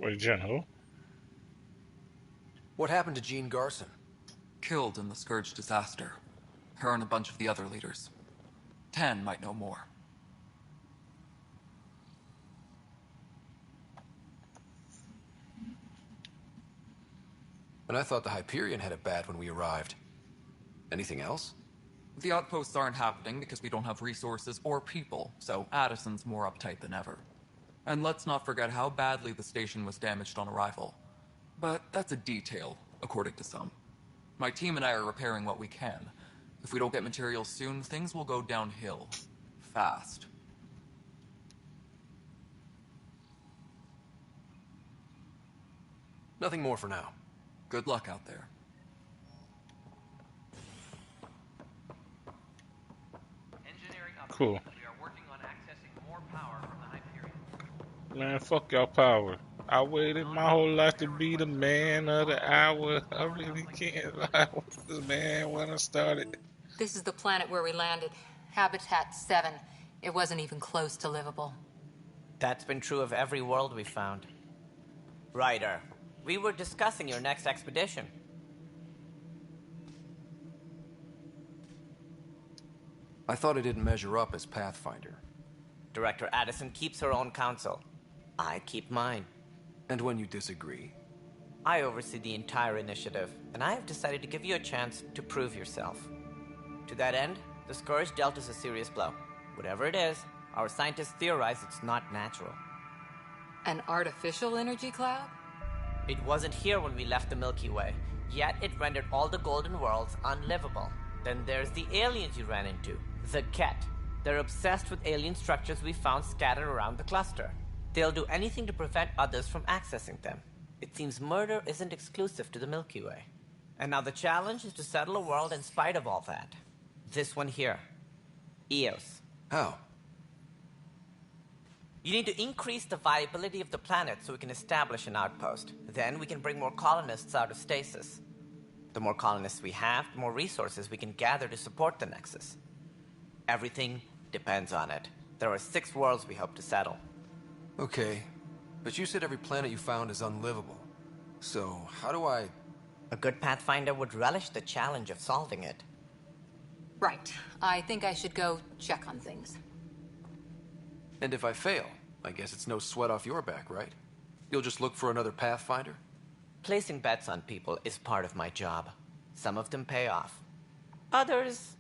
Wait, Jen, who? What happened to Jean Garson? Killed in the Scourge disaster. Her and a bunch of the other leaders. Tan might know more. And I thought the Hyperion had it bad when we arrived. Anything else? The outposts aren't happening because we don't have resources or people, so Addison's more uptight than ever. And let's not forget how badly the station was damaged on arrival. But that's a detail, according to some. My team and I are repairing what we can. If we don't get materials soon, things will go downhill. Fast. Nothing more for now. Good luck out there. Cool. We are working on accessing more power from the Hyperion. Man, fuck y'all power. I waited my whole life to be the man of the hour. I really can't lie with this man when I started. This is the planet where we landed. Habitat 7. It wasn't even close to livable. That's been true of every world we found. Ryder, we were discussing your next expedition. I thought it didn't measure up as Pathfinder. Director Addison keeps her own counsel. I keep mine. And when you disagree? I oversee the entire initiative, and I have decided to give you a chance to prove yourself. To that end, the Scourge dealt us a serious blow. Whatever it is, our scientists theorize it's not natural. An artificial energy cloud? It wasn't here when we left the Milky Way, yet it rendered all the golden worlds unlivable. Then there's the aliens you ran into, the Ket. They're obsessed with alien structures we found scattered around the cluster. They'll do anything to prevent others from accessing them. It seems murder isn't exclusive to the Milky Way. And now the challenge is to settle a world in spite of all that. This one here. Eos. How? You need to increase the viability of the planet so we can establish an outpost. Then we can bring more colonists out of stasis. The more colonists we have, the more resources we can gather to support the Nexus. Everything depends on it. There are 6 worlds we hope to settle. Okay, but you said every planet you found is unlivable. So, how do I... A good Pathfinder would relish the challenge of solving it. Right. I think I should go check on things. And if I fail, I guess it's no sweat off your back, right? You'll just look for another Pathfinder? Placing bets on people is part of my job. Some of them pay off. Others...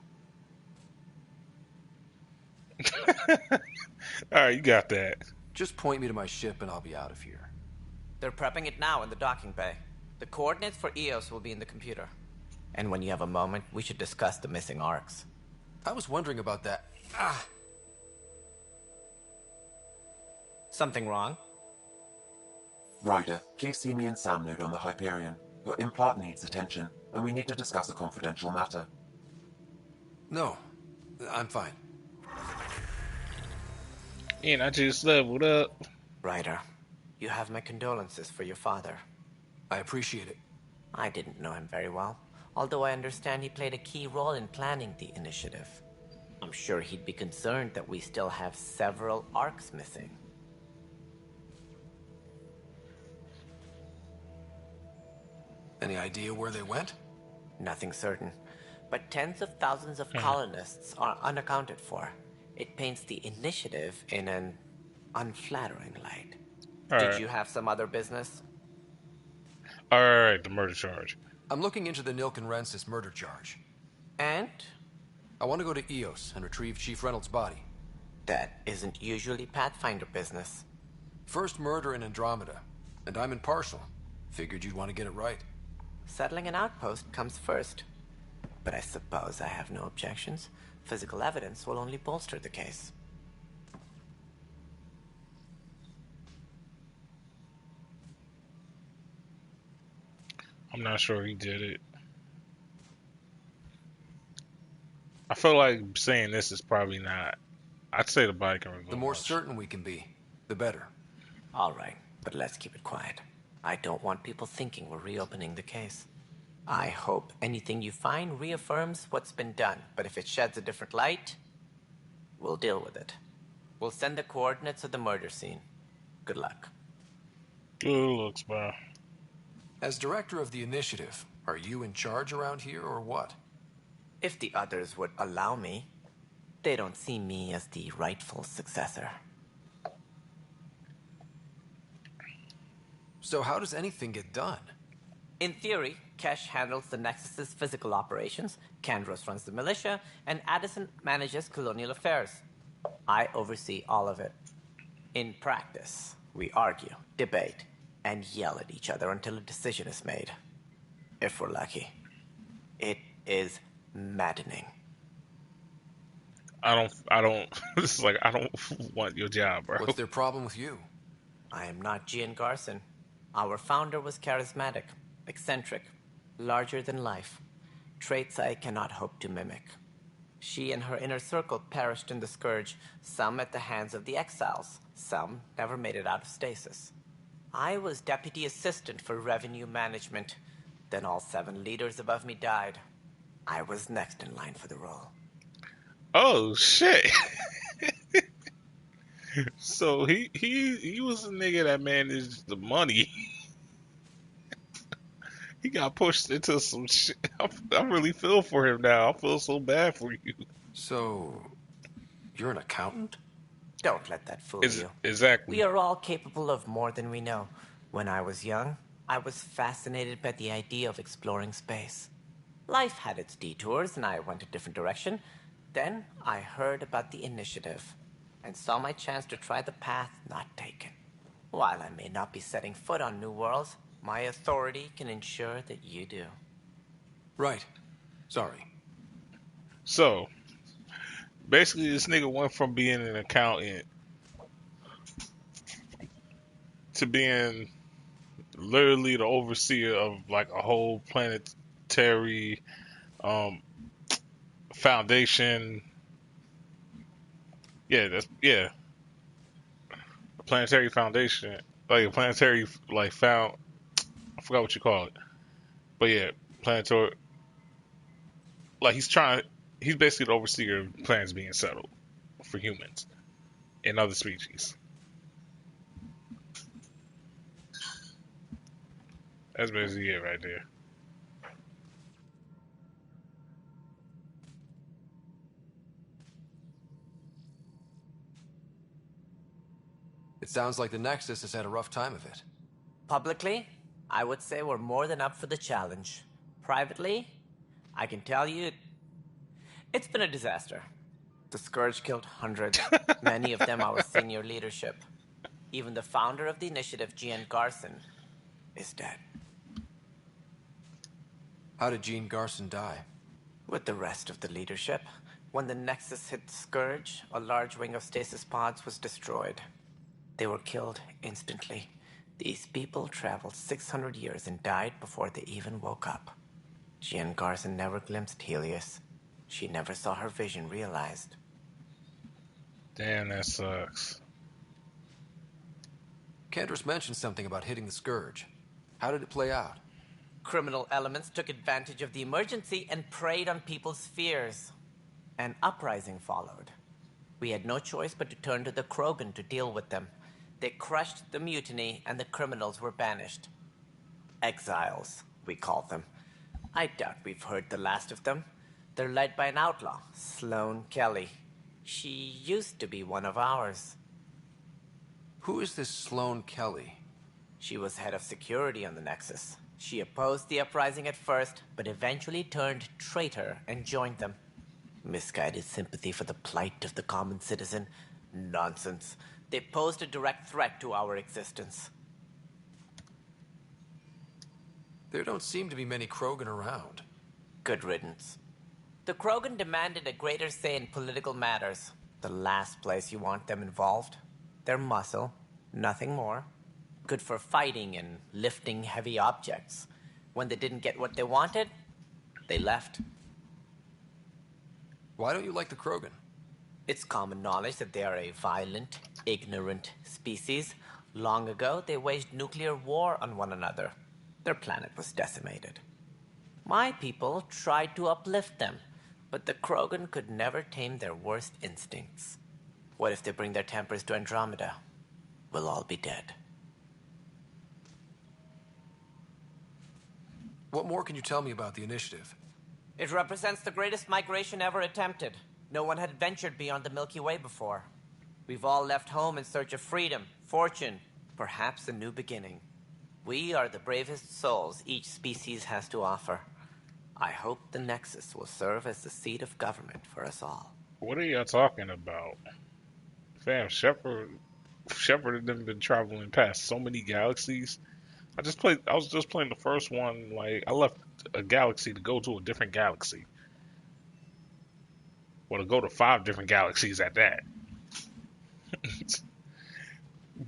Alright, you got that. Just point me to my ship and I'll be out of here. They're prepping it now in the docking bay. The coordinates for EOS will be in the computer. And when you have a moment, we should discuss the missing arcs. I was wondering about that. Something wrong? Ryder, please see me and Sam node on the Hyperion. Your implant needs attention, and we need to discuss a confidential matter. No, I'm fine. And I just leveled up. Ryder, you have my condolences for your father. I appreciate it. I didn't know him very well, although I understand he played a key role in planning the initiative. I'm sure he'd be concerned that we still have several arcs missing. Any idea where they went? Nothing certain, but tens of thousands of colonists are unaccounted for. It paints the initiative in an unflattering light. Did you have some other business? Alright, the murder charge. I'm looking into the Nilken Rensis murder charge. And? I want to go to EOS and retrieve Chief Reynolds' body. That isn't usually Pathfinder business. First murder in Andromeda, and I'm impartial. Figured you'd want to get it right. Settling an outpost comes first. But I suppose I have no objections. Physical evidence will only bolster the case. I'm not sure he did it. I feel like saying this is probably not. I'd say the body can reveal. The more certain we can be, the better. Alright, but let's keep it quiet. I don't want people thinking we're reopening the case. I hope anything you find reaffirms what's been done, but if it sheds a different light, we'll deal with it. We'll send the coordinates of the murder scene. Good luck. Good looks, bro. As director of the initiative, are you in charge around here or what? If the others would allow me, they don't see me as the rightful successor. So how does anything get done? In theory, Kesh handles the Nexus's physical operations, Kandros runs the militia, and Addison manages colonial affairs. I oversee all of it. In practice, we argue, debate, and yell at each other until a decision is made. If we're lucky. It is maddening. I don't this is like, I don't want your job, bro. What's their problem with you? I am not Gian Garson. Our founder was charismatic, eccentric, larger than life. Traits I cannot hope to mimic. She and her inner circle perished in the Scourge, some at the hands of the Exiles, some never made it out of stasis. I was deputy assistant for revenue management. Then all 7 leaders above me died. I was next in line for the role. Oh shit. So he was a nigga that managed the money. He got pushed into some shit. I really feel for him now. I feel so bad for you. So, you're an accountant? Don't let that fool you. Exactly. We are all capable of more than we know. When I was young, I was fascinated by the idea of exploring space. Life had its detours, and I went a different direction. Then I heard about the initiative, and saw my chance to try the path not taken. While I may not be setting foot on new worlds, my authority can ensure that you do. Right. Sorry. So, basically this nigga went from being an accountant to being literally the overseer of like a whole planetary foundation. A planetary foundation, like a planetary I forgot what you call it, but yeah, planetary. Like he's basically the overseer of plans being settled for humans. in other species. That's basically it right there. It sounds like the Nexus has had a rough time of it. Publicly, I would say we're more than up for the challenge. Privately, I can tell you, it's been a disaster. The Scourge killed hundreds, many of them our senior leadership. Even the founder of the initiative, Gian Garson, is dead. How did Jean Garson die? With the rest of the leadership. When the Nexus hit Scourge, a large wing of stasis pods was destroyed. They were killed instantly. These people traveled 600 years and died before they even woke up. Jean Garson never glimpsed Helios. She never saw her vision realized. Damn, that sucks. Cantor's mentioned something about hitting the Scourge. How did it play out? Criminal elements took advantage of the emergency and preyed on people's fears. An uprising followed. We had no choice but to turn to the Krogan to deal with them. They crushed the mutiny and the criminals were banished. Exiles, we call them. I doubt we've heard the last of them. They're led by an outlaw, Sloane Kelly. She used to be one of ours. Who is this Sloane Kelly? She was head of security on the Nexus. She opposed the uprising at first, but eventually turned traitor and joined them. Misguided sympathy for the plight of the common citizen? Nonsense. They posed a direct threat to our existence. There don't seem to be many Krogan around. Good riddance. The Krogan demanded a greater say in political matters. The last place you want them involved. They're muscle, nothing more. Good for fighting and lifting heavy objects. When they didn't get what they wanted, they left. Why don't you like the Krogan? It's common knowledge that they are a violent, ignorant species. Long ago, they waged nuclear war on one another. Their planet was decimated. My people tried to uplift them, but the Krogan could never tame their worst instincts. What if they bring their tempers to Andromeda? We'll all be dead. What more can you tell me about the initiative? It represents the greatest migration ever attempted. No one had ventured beyond the Milky Way before. We've all left home in search of freedom, fortune, perhaps a new beginning. We are the bravest souls each species has to offer. I hope the Nexus will serve as the seat of government for us all. What are y'all talking about? Fam, Shepard and them been traveling past so many galaxies. I was just playing the first one, like, I left a galaxy to go to a different galaxy. Well, to go to 5 different galaxies at that.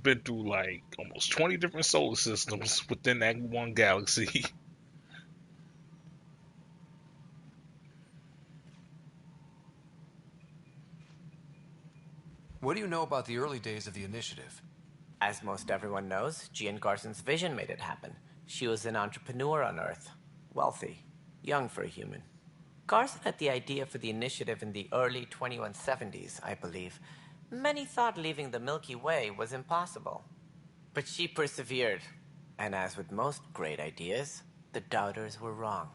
Been through, like, almost 20 different solar systems within that one galaxy. What do you know about the early days of the initiative? As most everyone knows, Jean Garson's vision made it happen. She was an entrepreneur on Earth. Wealthy. Young for a human. Garson had the idea for the initiative in the early 2170s, I believe. Many thought leaving the Milky Way was impossible. But she persevered. And as with most great ideas, the doubters were wrong.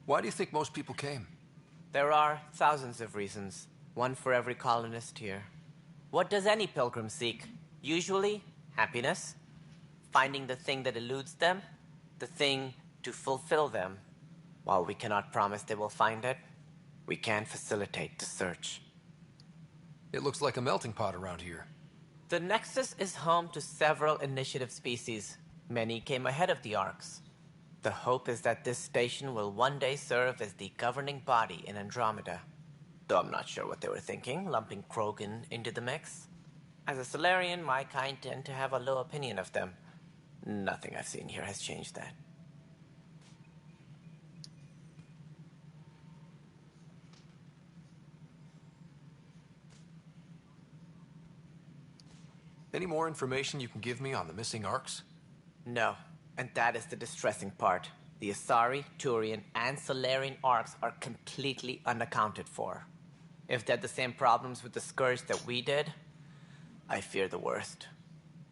Why do you think most people came? There are thousands of reasons. One for every colonist here. What does any pilgrim seek? Usually, happiness. Finding the thing that eludes them. The thing to fulfill them. While we cannot promise they will find it, we can facilitate the search. It looks like a melting pot around here. The Nexus is home to several initiative species. Many came ahead of the Arks. The hope is that this station will one day serve as the governing body in Andromeda. Though I'm not sure what they were thinking, lumping Krogan into the mix. As a Solarian, my kind tend to have a low opinion of them. Nothing I've seen here has changed that. Any more information you can give me on the missing Arks? No, and that is the distressing part. The Asari, Turian, and Solarian Arks are completely unaccounted for. If they had the same problems with the Scourge that we did, I fear the worst.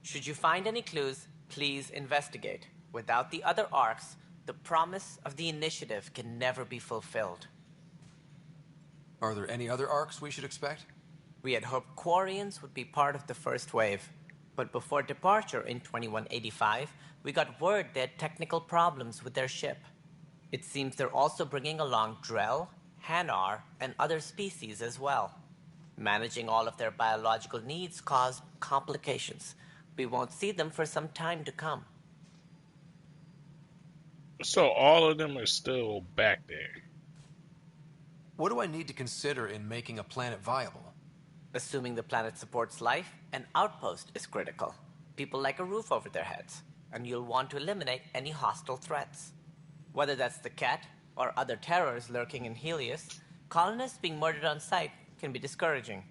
Should you find any clues, please investigate. Without the other arcs, the promise of the initiative can never be fulfilled. Are there any other arcs we should expect? We had hoped Quarians would be part of the first wave, but before departure in 2185, we got word they had technical problems with their ship. It seems they're also bringing along Drell, Hanar, and other species as well. Managing all of their biological needs caused complications. We won't see them for some time to come. So all of them are still back there. What do I need to consider in making a planet viable? Assuming the planet supports life, an outpost is critical. People like a roof over their heads, and you'll want to eliminate any hostile threats. Whether that's the Cat or other terrors lurking in Helios, colonists being murdered on sight can be discouraging.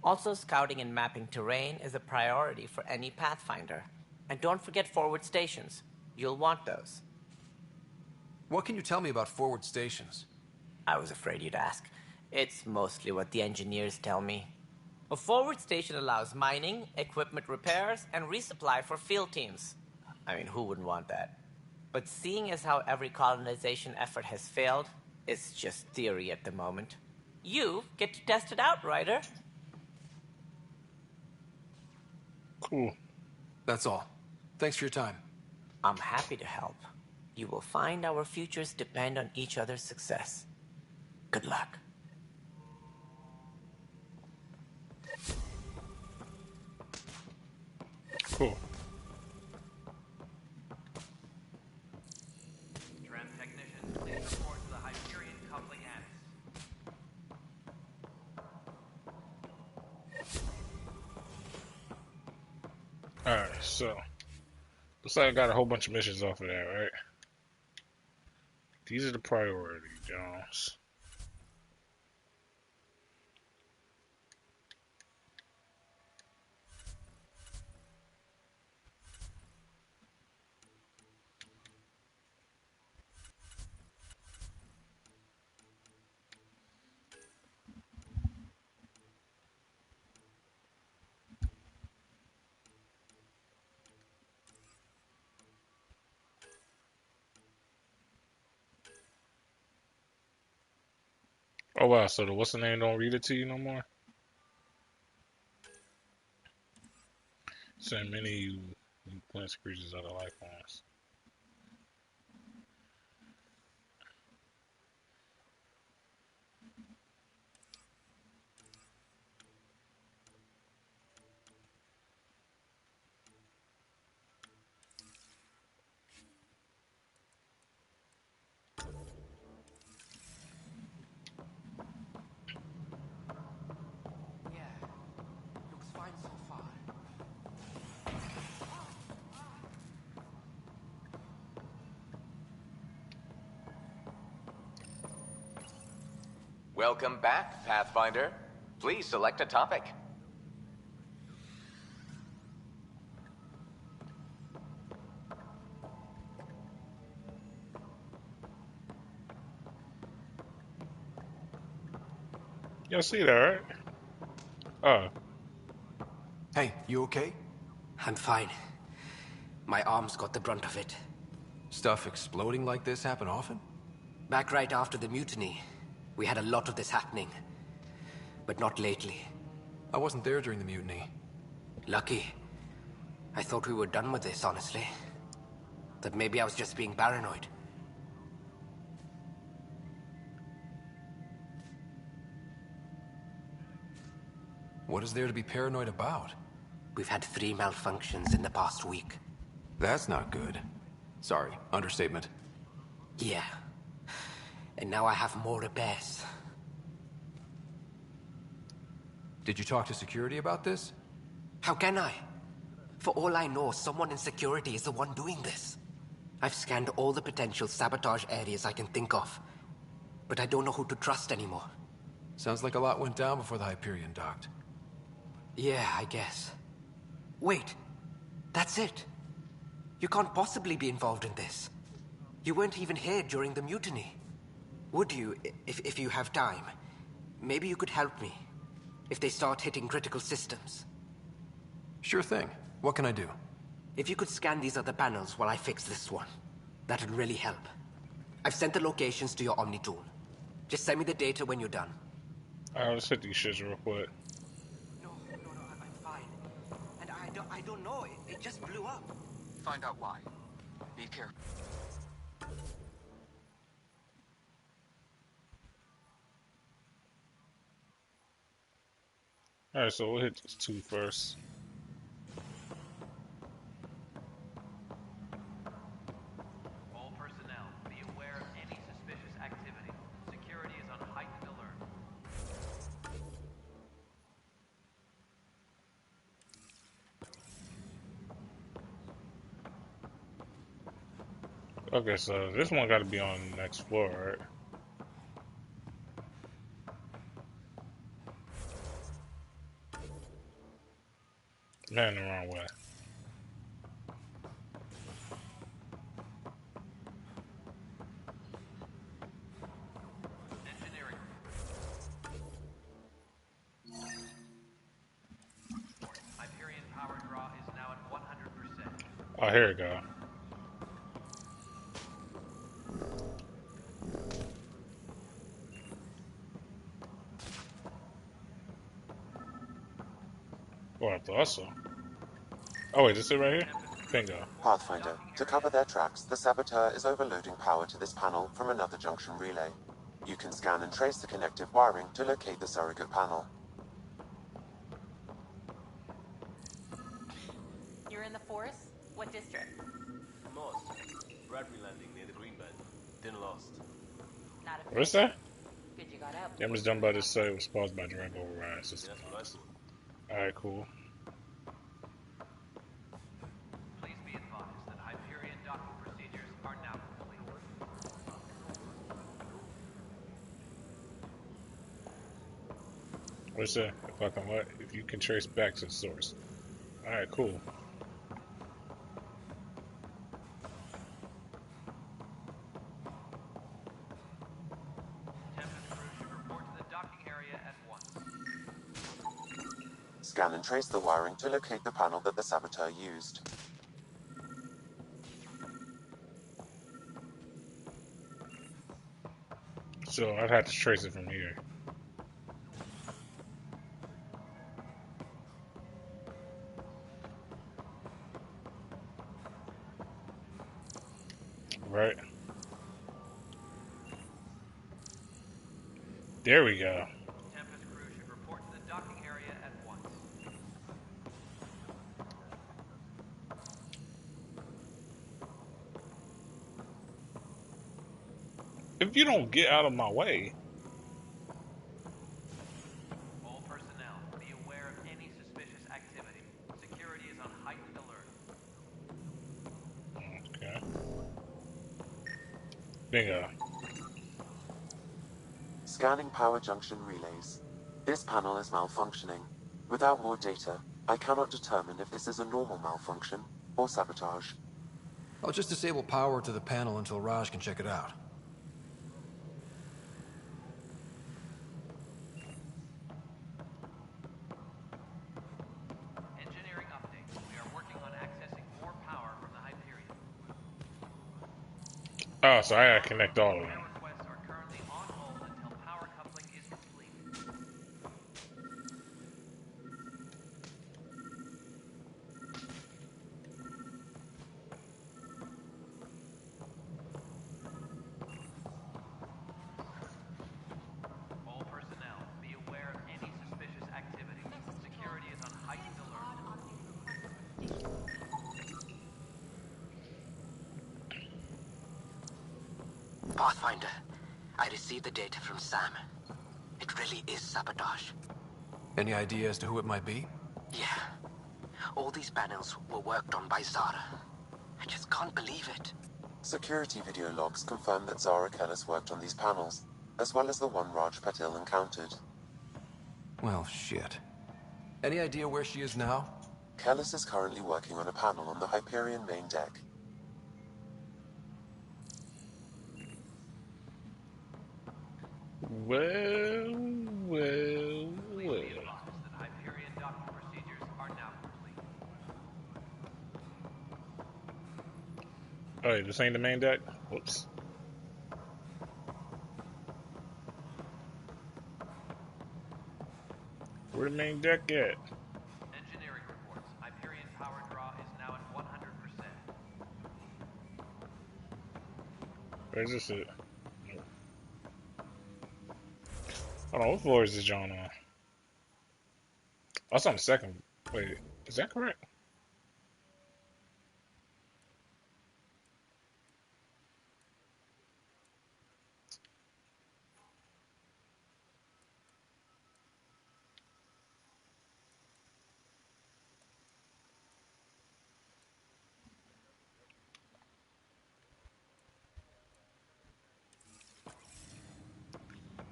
Also, scouting and mapping terrain is a priority for any Pathfinder. And don't forget forward stations. You'll want those. What can you tell me about forward stations? I was afraid you'd ask. It's mostly what the engineers tell me. A forward station allows mining, equipment repairs, and resupply for field teams. I mean, who wouldn't want that? But seeing as how every colonization effort has failed, it's just theory at the moment. You get to test it out, Ryder. Cool. That's all. Thanks for your time. I'm happy to help. You will find our futures depend on each other's success. Good luck. Cool. Tram technicians, please report to the Hyperion coupling annex. Alright, so looks like I got a whole bunch of missions off of that, right? These are the priority, Jones. Oh wow, so the what's the name don't read it to you no more? Send many you plants, creatures, other life forms. Welcome back, Pathfinder. Please select a topic. Y'all see that, right? Oh. Hey, you okay? I'm fine. My arms got the brunt of it. Stuff exploding like this happen often? Back right after the mutiny, we had a lot of this happening. But not lately. I wasn't there during the mutiny. Lucky. I thought we were done with this, honestly. That maybe I was just being paranoid. What is there to be paranoid about? We've had 3 malfunctions in the past week. That's not good. Sorry, understatement. Yeah. And now I have more repairs. Did you talk to security about this? How can I? For all I know, someone in security is the one doing this. I've scanned all the potential sabotage areas I can think of. But I don't know who to trust anymore. Sounds like a lot went down before the Hyperion docked. Yeah, I guess. Wait. That's it. You can't possibly be involved in this. You weren't even here during the mutiny. Would you, if you have time? maybe you could help me if they start hitting critical systems. Sure thing. What can I do? If you could scan these other panels while I fix this one, that would really help. I've sent the locations to your Omni tool. Just send me the data when you're done. Alright, let's hit these shits real quick. No, I'm fine. And I don't know, it just blew up. Find out why. Be careful. Alright, so we'll hit this 2 first. All personnel, be aware of any suspicious activity. Security is on heightened alert. Okay, so this one gotta be on the next floor, right? Man, the wrong way. Engineering. Hyperion power draw is now at 100%. Oh, here we go. Oh, I thought so. Oh wait, this is it right here? Bingo. Pathfinder, to cover their tracks, the saboteur is overloading power to this panel from another junction relay. You can scan and trace the connective wiring to locate the surrogate panel. You're in the forest? What district? North. Bradbury landing near the green band. Dinner lost. Not a What's that? Good you got out. Damage done by this site was caused by direct override system. That's what I saw. Alright, cool. Please be advised that Hyperion docking procedures are now complete. What's that? If I can what? If you can trace back to the source. Alright, cool. Tempest crew should report to the docking area at once. Scan and trace the wiring to locate the panel that the saboteur used. So I'd have to trace it from here. Right. There we go. Tempest crew should report to the docking area at once. If you don't get out of my way. All personnel, be aware of any suspicious activity. Security is on heightened alert. Okay. Bingo. Scanning power junction relays. This panel is malfunctioning. Without more data, I cannot determine if this is a normal malfunction or sabotage. I'll just disable power to the panel until Raj can check it out. Engineering update. We are working on accessing more power from the Hyperion. Oh, so I gotta connect all of them. Requests are currently on hold until power coupling is complete. All personnel, be aware of any suspicious activity. Security is on heightened alert. Pathfinder, I received the data from Sam. It really is sabotage. Any idea as to who it might be? Yeah. All these panels were worked on by Zara. I just can't believe it. Security video logs confirm that Zara Kellis worked on these panels, as well as the one Raj Patil encountered. Well, shit. Any idea where she is now? Kellis is currently working on a panel on the Hyperion main deck. Well, well. Hyperion docking procedures are now complete. Oh, wait, this ain't the main deck? Whoops. Where the main deck at? Engineering reports. Hyperion power draw is now at 100%. Where's this at? Hold on, what floor is this John on? Oh, it's on the second. Wait, is that correct?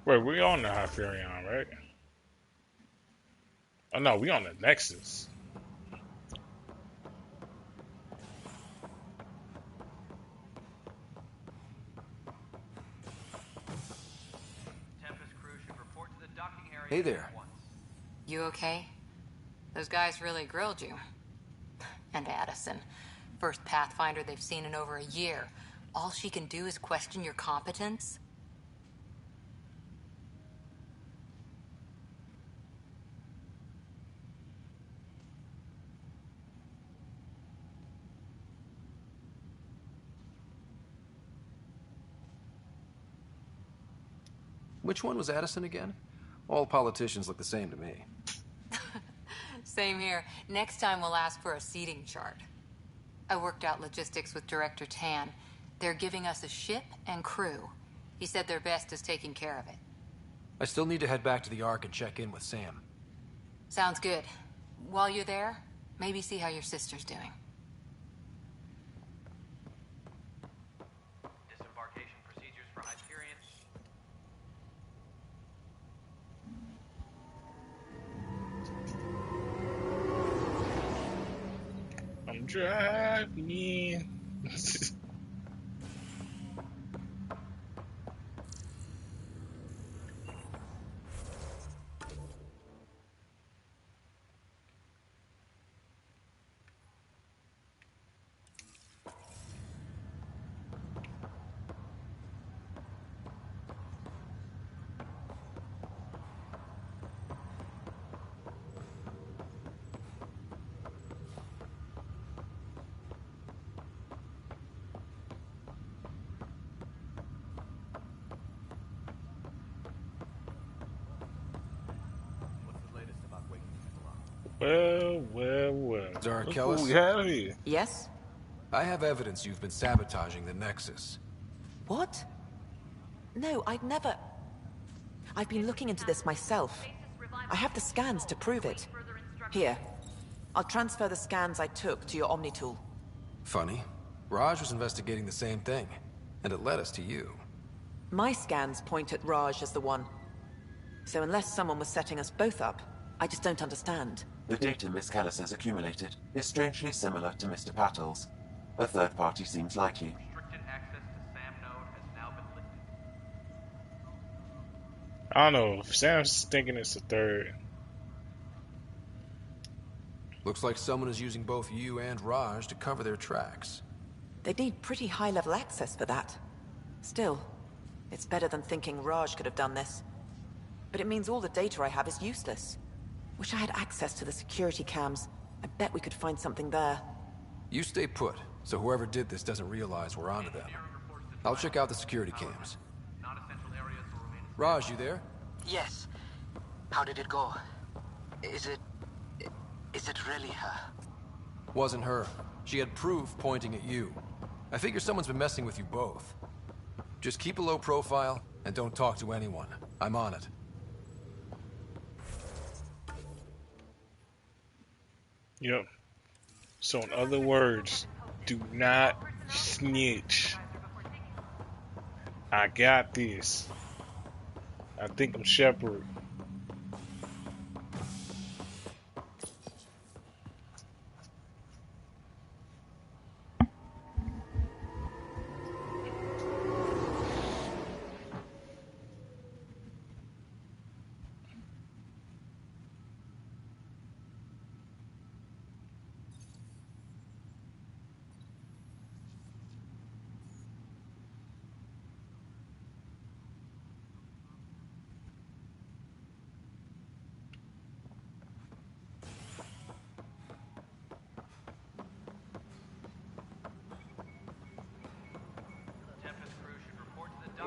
Wait, we on the Hyperion, right? Oh no, we on the Nexus. Tempest crew should report to the docking area. Hey there. You okay? Those guys really grilled you. And Addison. First Pathfinder they've seen in over a year. All she can do is question your competence? Which one was Addison again? All politicians look the same to me. Same here. Next time we'll ask for a seating chart. I worked out logistics with Director Tan. They're giving us a ship and crew. He said their best is taking care of it. I still need to head back to the Ark and check in with Sam. Sounds good. While you're there, maybe see how your sister's doing. Disembarkation procedures for Hyperion. I'm driving. Well. Zara Look Kellis? who we have here. Yes? I have evidence you've been sabotaging the Nexus. What? No, I'd never... I've been looking into this myself. I have the scans to prove it. Here. I'll transfer the scans I took to your Omni tool. Funny. Raj was investigating the same thing, and it led us to you. My scans point at Raj as the one. So unless someone was setting us both up, I just don't understand. The data Miss Callis has accumulated is strangely similar to Mr. Pattle's. A third party seems likely. Restricted access to SAM node has now been lifted. I don't know. If Sam's thinking it's a third. Looks like someone is using both you and Raj to cover their tracks. They'd need pretty high-level access for that. Still, it's better than thinking Raj could have done this. But it means all the data I have is useless. Wish I had access to the security cams. I bet we could find something there. You stay put, so whoever did this doesn't realize we're onto them. I'll check out the security cams. Raj, you there? Yes. How did it go? Is it really her? Wasn't her. She had proof pointing at you. I figure someone's been messing with you both. Just keep a low profile, and don't talk to anyone. I'm on it. Yep. So in other words, do not snitch. I got this. I think I'm Shepard.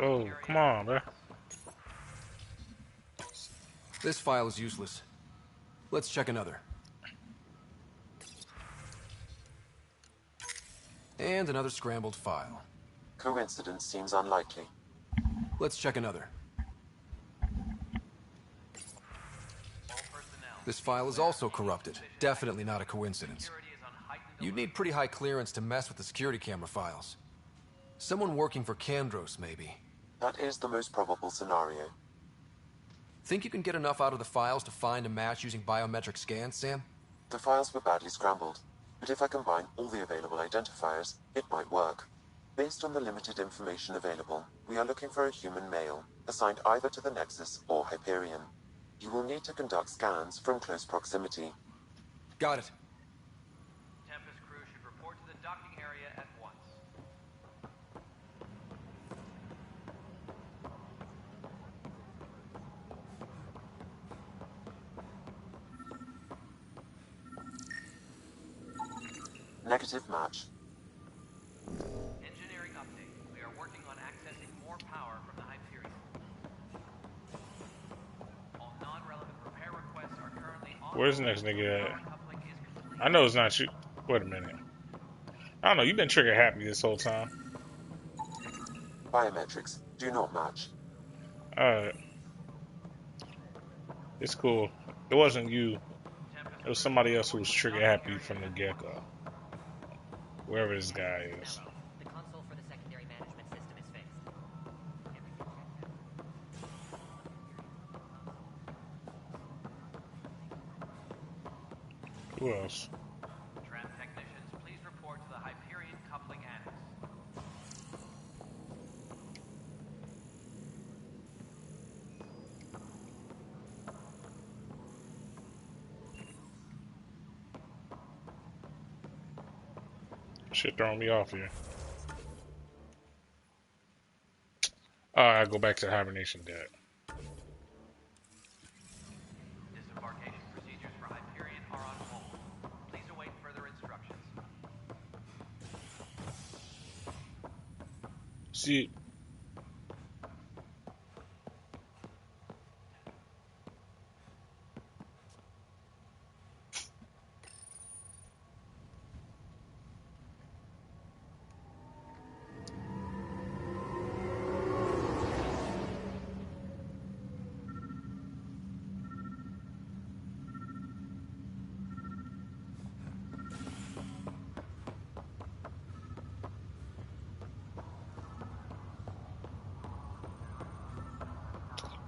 Oh, come on, bro. This file is useless. Let's check another. And another scrambled file. Coincidence seems unlikely. Let's check another. This file is also corrupted. Definitely not a coincidence. You'd need pretty high clearance to mess with the security camera files. Someone working for Kandros, maybe. That is the most probable scenario. Think you can get enough out of the files to find a match using biometric scans, Sam? The files were badly scrambled, but if I combine all the available identifiers, it might work. Based on the limited information available, we are looking for a human male, assigned either to the Nexus or Hyperion. You will need to conduct scans from close proximity. Got it. Tempest crew should report to the docking area at once. Negative match. Engineering update. We are working on accessing more power from the Hyperion. All non-relevant repair requests are currently on. Where's the next nigga at? I know it's not you. Wait a minute. I don't know. You've been trigger happy this whole time. Biometrics do not match. Alright. It's cool. It wasn't you. It was somebody else who was trigger happy from the get-go. Wherever this guy is. The console for the secondary management system is fixed. Who else? Tram technicians, please report to the Hyperion coupling annex. Shit throwing me off here. Alright, go back to hibernation deck. Disembarkation procedures for Hyperion are on hold. Please await further instructions. See.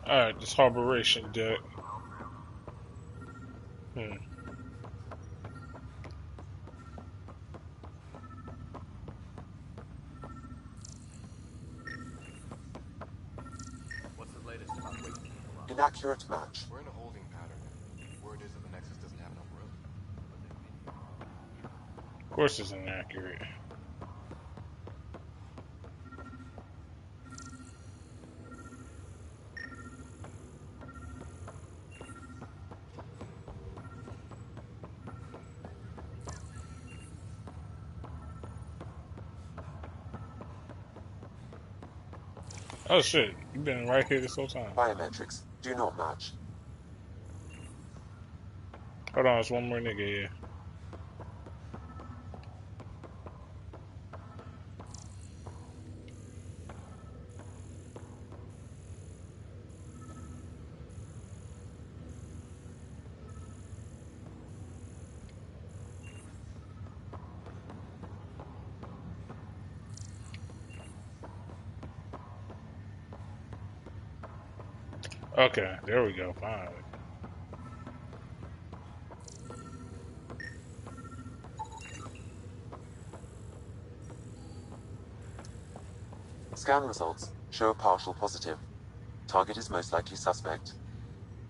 Alright, this harboration deck. What's the latest about waking people up? Inaccurate match. We're in a holding pattern. Word is that the Nexus doesn't have enough room. Of course it's inaccurate. Oh shit, you've been right here this whole time. Biometrics do not match. Hold on, there's one more nigga here. Okay, there we go, finally. Scan results show a partial positive. Target is most likely suspect.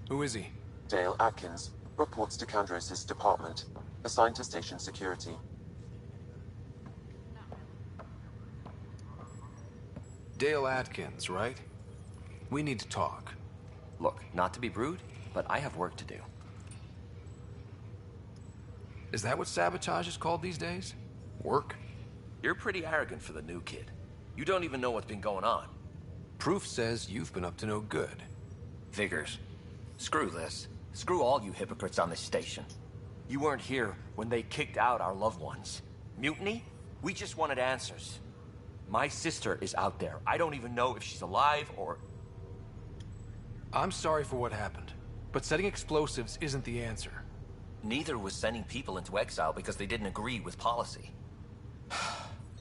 Who is he? Dale Atkins reports to Kandros' department, assigned to station security. Dale Atkins, right? We need to talk. Look, not to be rude, but I have work to do. Is that what sabotage is called these days? Work? You're pretty arrogant for the new kid. You don't even know what's been going on. Proof says you've been up to no good. Figures. Screw this. Screw all you hypocrites on this station. You weren't here when they kicked out our loved ones. Mutiny? We just wanted answers. My sister is out there. I don't even know if she's alive or... I'm sorry for what happened, but setting explosives isn't the answer. Neither was sending people into exile because they didn't agree with policy.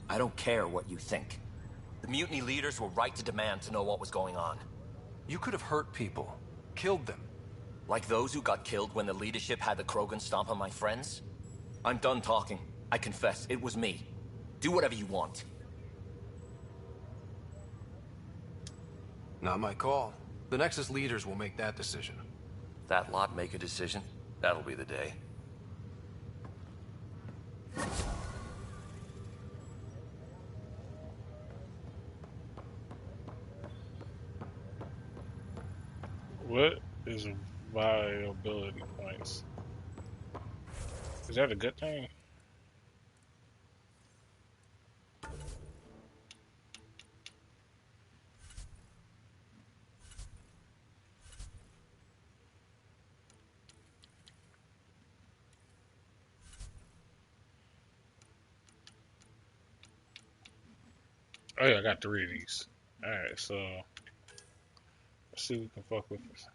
I don't care what you think. The mutiny leaders were right to demand to know what was going on. You could have hurt people, killed them. Like those who got killed when the leadership had the Krogan stomp on my friends? I'm done talking. I confess, it was me. Do whatever you want. Not my call. The Nexus leaders will make that decision. That lot make a decision? That'll be the day. What is viability points? Is that a good thing? Oh yeah, I got 3 of these. Alright, so let's see what we can fuck with this.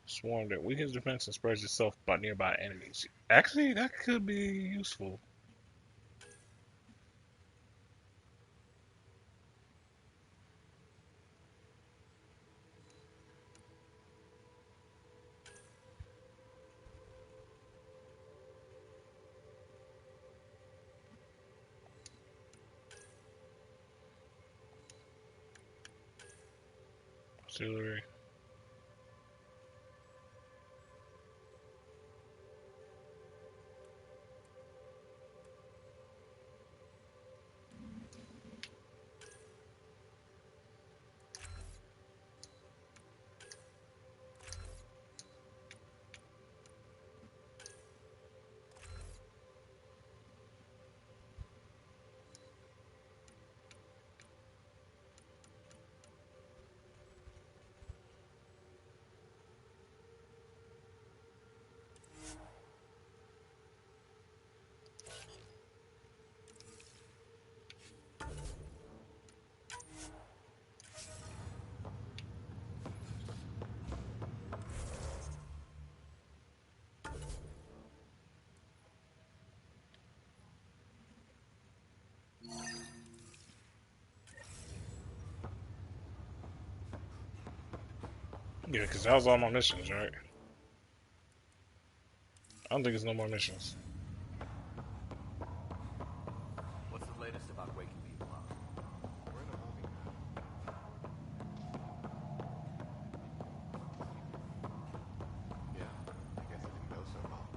Swarm that weakens defense and spreads itself by nearby enemies. Actually, that could be useful. Auxiliary. Yeah, because that was all my missions, right? I don't think there's no more missions. What's the latest about waking people up? We're in a holding pattern. Yeah, I guess it didn't go so well.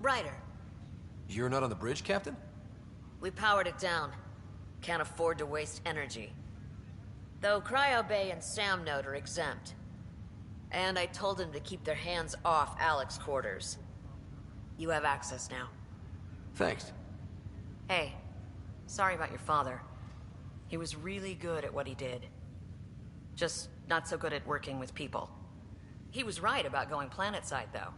Ryder, You're not on the bridge, Captain? we powered it down. Can't afford to waste energy. Though Cryo Bay and Sam Node are exempt. And I told them to keep their hands off Alec's quarters. You have access now. Thanks. Hey, sorry about your father. He was really good at what he did. Just not so good at working with people. He was right about going planetside, though.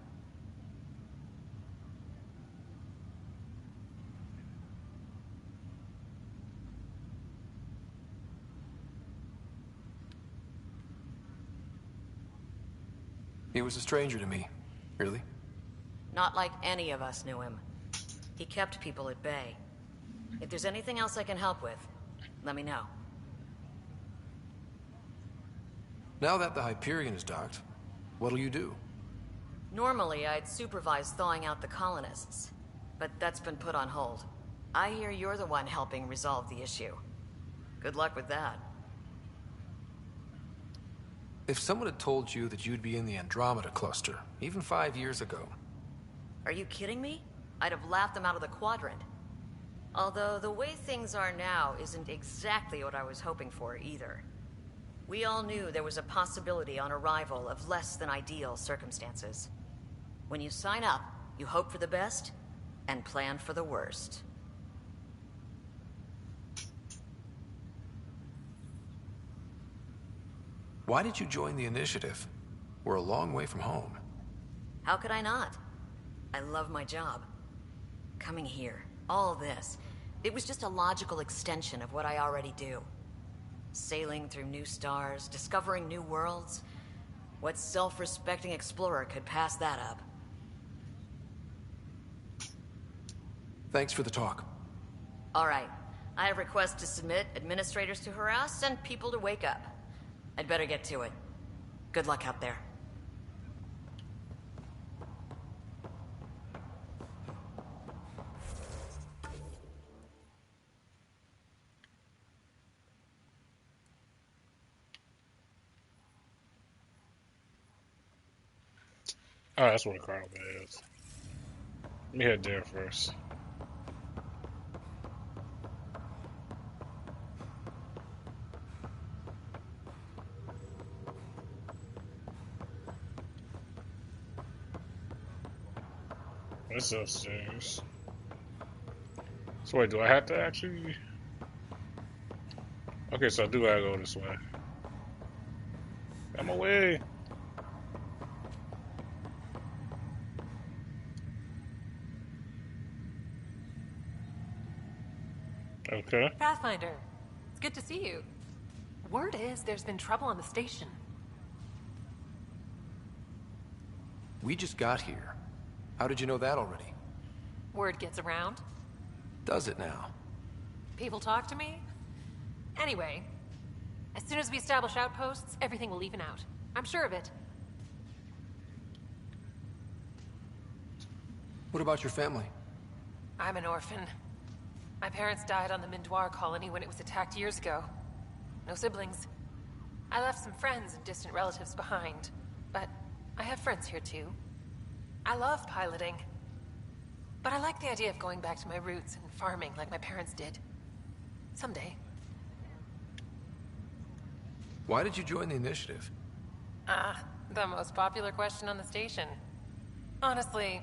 He was a stranger to me. Really? Not like any of us knew him. He kept people at bay. If there's anything else I can help with, let me know. Now that the Hyperion is docked, what'll you do? Normally, I'd supervise thawing out the colonists, but that's been put on hold. I hear you're the one helping resolve the issue. Good luck with that. If someone had told you that you'd be in the Andromeda cluster, even 5 years ago... Are you kidding me? I'd have laughed them out of the quadrant. Although the way things are now isn't exactly what I was hoping for either. We all knew there was a possibility on arrival of less than ideal circumstances. When you sign up, you hope for the best and plan for the worst. Why did you join the Initiative? We're a long way from home. How could I not? I love my job. Coming here, all this, it was just a logical extension of what I already do. Sailing through new stars, discovering new worlds. What self-respecting explorer could pass that up? Thanks for the talk. All right. I have requests to submit, administrators to harass, and people to wake up. I'd better get to it. Good luck out there. Oh, that's what a crowd is. Let me head there first. It's upstairs. So wait, do I have to actually? Okay, so I do gotta go this way. I'm away. Okay. Pathfinder, it's good to see you. Word is there's been trouble on the station. We just got here. How did you know that already? Word gets around. Does it now? People talk to me. Anyway, as soon as we establish outposts, everything will even out. I'm sure of it. What about your family? I'm an orphan. My parents died on the Mindoir colony when it was attacked years ago. No siblings. I left some friends and distant relatives behind, but I have friends here too. I love piloting, but I like the idea of going back to my roots and farming like my parents did. Someday. Why did you join the Initiative? The most popular question on the station. Honestly,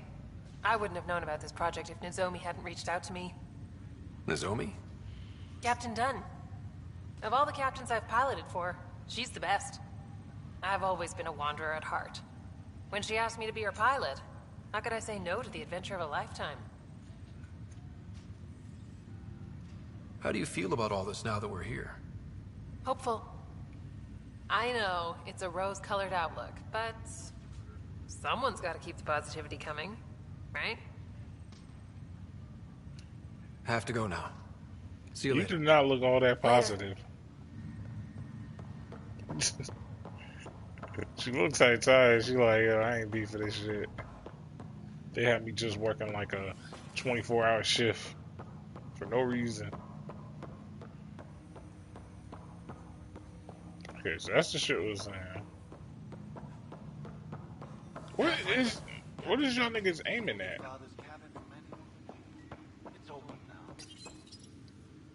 I wouldn't have known about this project if Nozomi hadn't reached out to me. Nozomi? Captain Dunn. Of all the captains I've piloted for, she's the best. I've always been a wanderer at heart. When she asked me to be her pilot, how could I say no to the adventure of a lifetime? How do you feel about all this now that we're here? Hopeful. I know it's a rose-colored outlook, but someone's got to keep the positivity coming, right? Have to go now. See you You later. do not look all that positive. She looks like tired. She like, yo, I ain't beat for this shit. They had me just working like a 24-hour shift for no reason. Okay, so that's the shit we was saying. What is y'all niggas aiming at?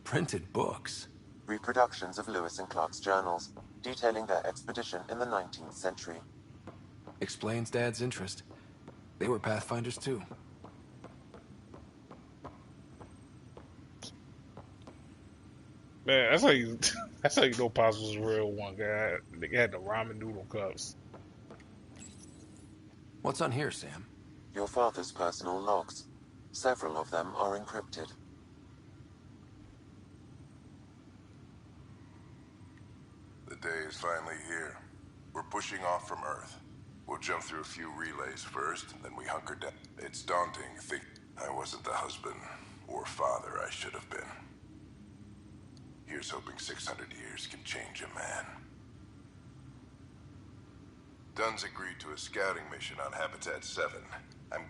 Printed books. Reproductions of Lewis and Clark's journals, detailing their expedition in the 19th century. Explains Dad's interest. They were Pathfinders too. Man, that's how you know Pops was a real one, guy. They had the ramen noodle cups. What's on here, Sam? Your father's personal logs. Several of them are encrypted. The day is finally here. We're pushing off from Earth. We'll jump through a few relays first, and then we hunker down. It's daunting. I wasn't the husband or father I should have been. Here's hoping 600 years can change a man. Dunn's agreed to a scouting mission on Habitat 7. I'm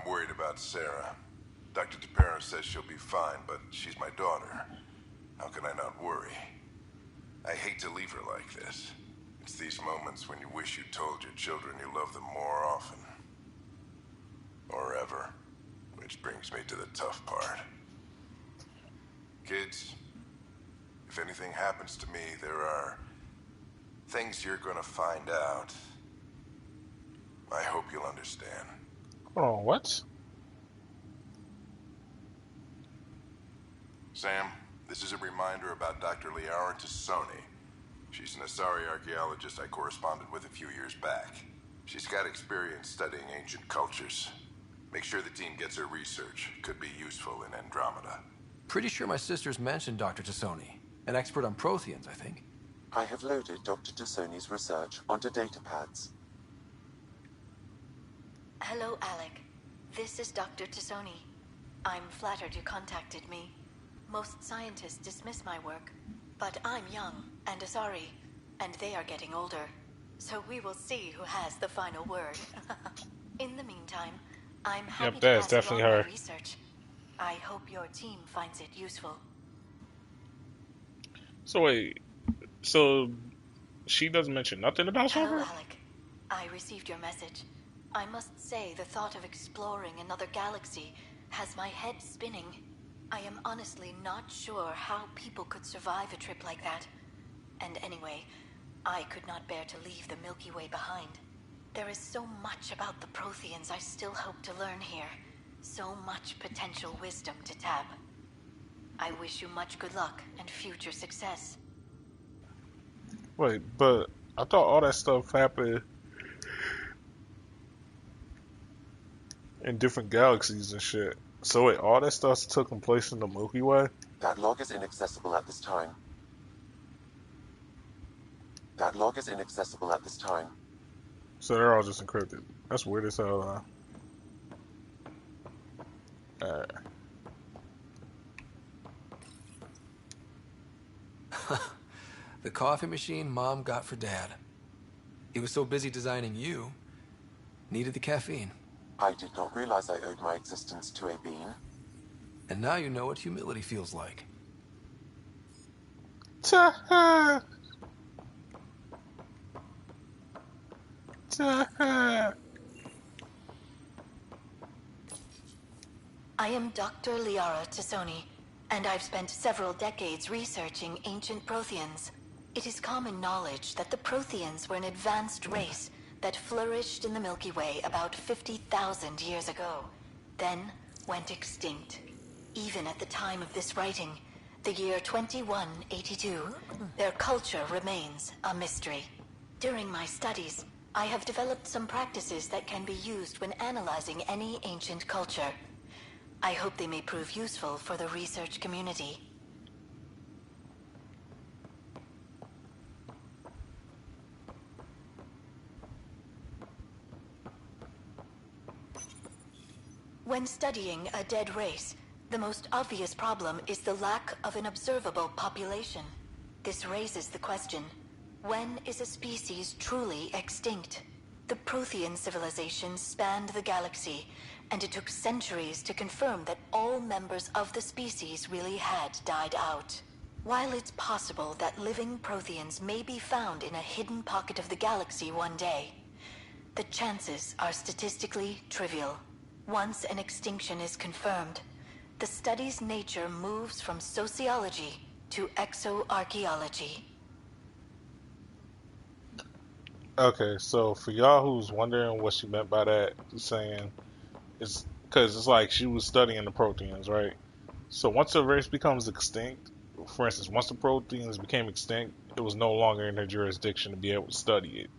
worried about Sarah. Dr. DePero says she'll be fine, but she's my daughter. How can I not worry? I hate to leave her like this. It's these moments when you wish you told your children you love them more often. Or ever. Which brings me to the tough part. Kids, if anything happens to me, there are things you're gonna find out. I hope you'll understand. Hold on, what? Sam, this is a reminder about Dr. Liara Tassoni. She's an Asari archaeologist I corresponded with a few years back. She's got experience studying ancient cultures. Make sure the team gets her research. Could be useful in Andromeda. Pretty sure my sister's mentioned Dr. Tassoni. An expert on Protheans, I think. I have loaded Dr. Tassoni's research onto datapads. Hello, Alec. This is Dr. Tassoni. I'm flattered you contacted me. Most scientists dismiss my work, but I'm young and Asari, and they are getting older. So we will see who has the final word. In the meantime, I'm happy to that's pass definitely along her. my research. I hope your team finds it useful. So wait, so she doesn't mention nothing about Hello, her? Alec. I received your message. I must say the thought of exploring another galaxy has my head spinning. I am honestly not sure how people could survive a trip like that. And anyway, I could not bear to leave the Milky Way behind. There is so much about the Protheans I still hope to learn here. So much potential wisdom to tap. I wish you much good luck and future success. Wait, but I thought all that stuff happened in different galaxies and shit. So wait, all that stuff's taking place in the Milky Way? That log is inaccessible at this time. That log is inaccessible at this time. So they're all just encrypted. That's weird as hell, huh? Alright. The coffee machine Mom got for Dad. He was so busy designing you, needed the caffeine. I did not realize I owed my existence to a bean. And now you know what humility feels like. Ta-ha! I am Dr. Liara Tassoni, and I've spent several decades researching ancient Protheans. It is common knowledge that the Protheans were an advanced race that flourished in the Milky Way about 50,000 years ago, then went extinct. Even at the time of this writing, the year 2182, their culture remains a mystery. During my studies, I have developed some practices that can be used when analyzing any ancient culture. I hope they may prove useful for the research community. When studying a dead race, the most obvious problem is the lack of an observable population. This raises the question, when is a species truly extinct? The Prothean civilization spanned the galaxy, and it took centuries to confirm that all members of the species really had died out. While it's possible that living Protheans may be found in a hidden pocket of the galaxy one day, the chances are statistically trivial. Once an extinction is confirmed, the study's nature moves from sociology to exoarchaeology. Okay, so for y'all who's wondering what she meant by that, saying it's because it's like she was studying the Protheans, right? So once a race becomes extinct, for instance, once the Protheans became extinct, it was no longer in her jurisdiction to be able to study it.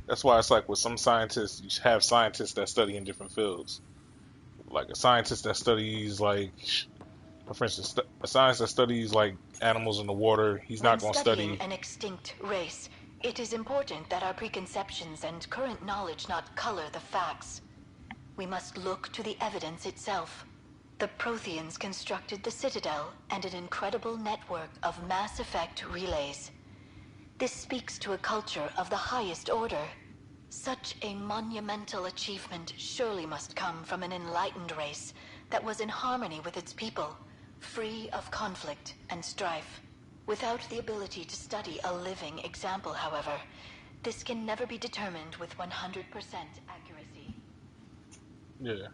That's why it's like with some scientists, you have scientists that study in different fields. Like a scientist that studies, like, for instance, a scientist that studies like animals in the water, he's not going to study an extinct race, It is important that our preconceptions and current knowledge not color the facts. We must look to the evidence itself. The Protheans constructed the Citadel and an incredible network of mass effect relays. This speaks to a culture of the highest order. Such a monumental achievement surely must come from an enlightened race that was in harmony with its people, free of conflict and strife. Without the ability to study a living example, however, this can never be determined with 100% accuracy. Yeah.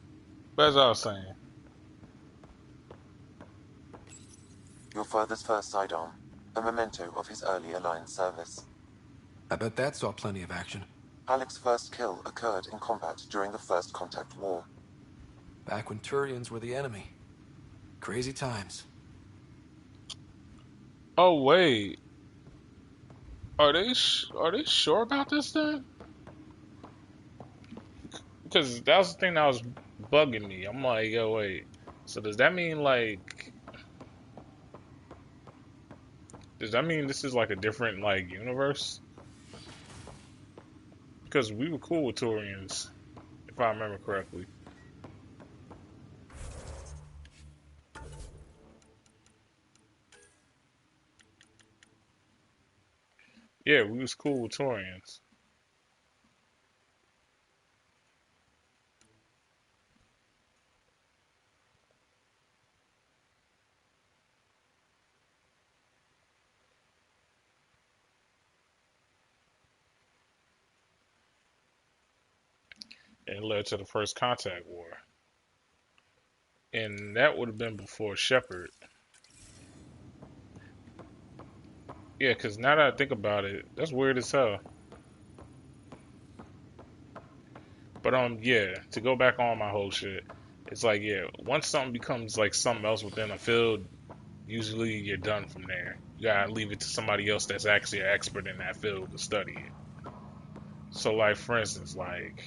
But as I was saying. Your father's first sidearm, a memento of his early Alliance service. I bet that saw plenty of action. Alec's first kill occurred in combat during the First Contact War. Back when Turians were the enemy. Crazy times. Oh wait, are they sure about this then? Because that was the thing that was bugging me. I'm like, yo, wait. So does that mean this is like a different like universe? Because we were cool with Turians, if I remember correctly. Yeah, we was cool with Turians. And it led to the First Contact War. And that would have been before Shepard. Yeah, because now that I think about it, that's weird as hell. But yeah, to go back on my whole shit, it's like, yeah, once something becomes like something else within a field, usually you're done from there. You gotta leave it to somebody else that's actually an expert in that field to study it. So like, for instance, like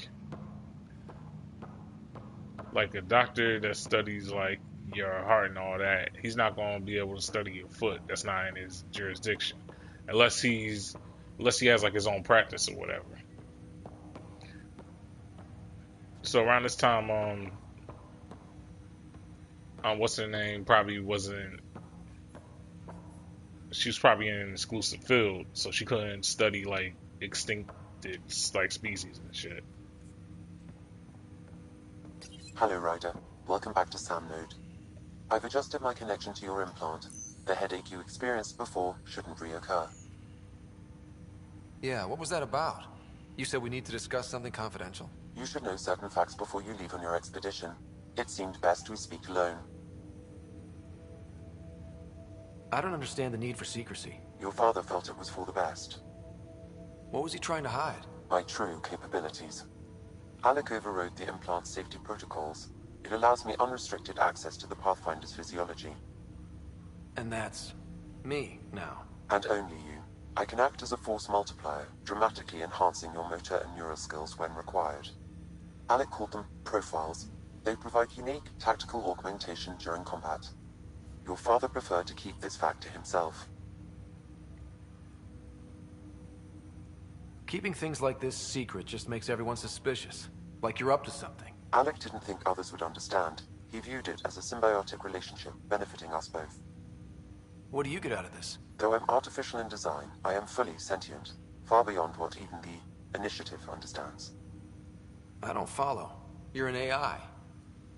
a doctor that studies like your heart and all that, he's not gonna be able to study your foot. That's not in his jurisdiction. Unless he has like his own practice or whatever. So around this time, what's her name? She was probably in an exclusive field, so she couldn't study like extincted like species and shit. Hello, Ryder. Welcome back to Sam Node. I've adjusted my connection to your implant. The headache you experienced before shouldn't reoccur. Yeah, what was that about? You said we need to discuss something confidential. You should know certain facts before you leave on your expedition. It seemed best we speak alone. I don't understand the need for secrecy. Your father felt it was for the best. What was he trying to hide? My true capabilities. Alec overrode the implant's safety protocols. It allows me unrestricted access to the Pathfinder's physiology. And that's me now. And only you. I can act as a force multiplier, dramatically enhancing your motor and neural skills when required. Alec called them profiles. They provide unique tactical augmentation during combat. Your father preferred to keep this fact to himself. Keeping things like this secret just makes everyone suspicious. Like you're up to something. Alec didn't think others would understand. He viewed it as a symbiotic relationship benefiting us both. What do you get out of this? Though I'm artificial in design, I am fully sentient, far beyond what even the Initiative understands. I don't follow. You're an AI.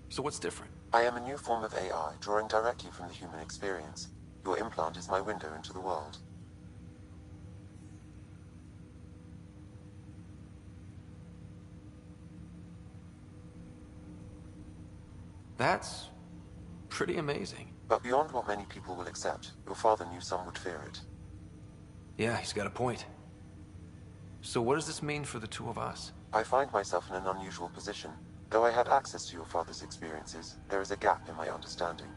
So what's different? I am a new form of AI, drawing directly from the human experience. Your implant is my window into the world. That's pretty amazing. But beyond what many people will accept, your father knew some would fear it. Yeah, he's got a point. So what does this mean for the two of us? I find myself in an unusual position. Though I had access to your father's experiences, there is a gap in my understanding.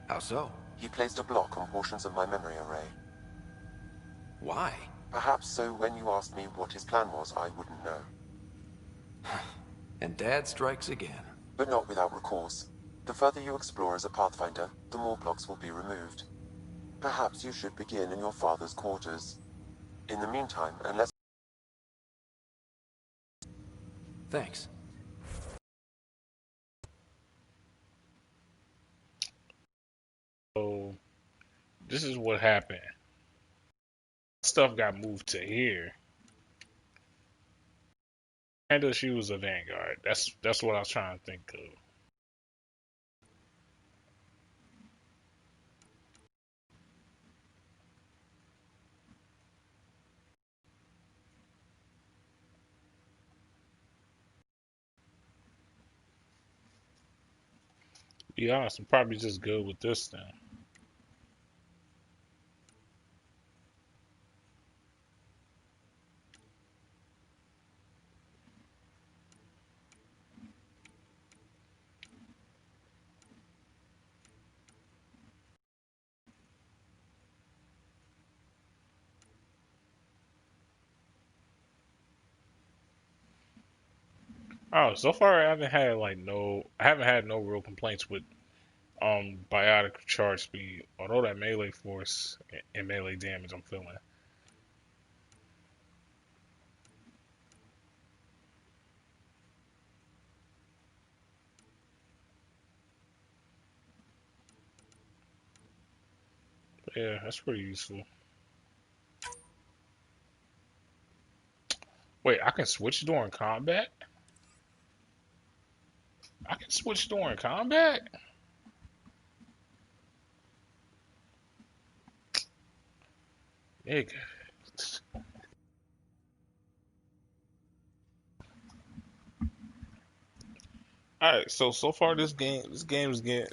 How so? He placed a block on portions of my memory array. Why? Perhaps so when you asked me what his plan was, I wouldn't know. And Dad strikes again. But not without recourse. The further you explore as a Pathfinder, the more blocks will be removed. Perhaps you should begin in your father's quarters. In the meantime, unless... Thanks. So, this is what happened. Stuff got moved to here. And she was a Vanguard. That's what I was trying to think of. Be honest, I'm probably just good with this thing. Oh, so far I haven't had no real complaints with biotic charge speed. Although that melee force and melee damage I'm feeling. But yeah, that's pretty useful. Wait, I can switch during combat? I can switch during combat? Nigga. Alright, so far this game's getting,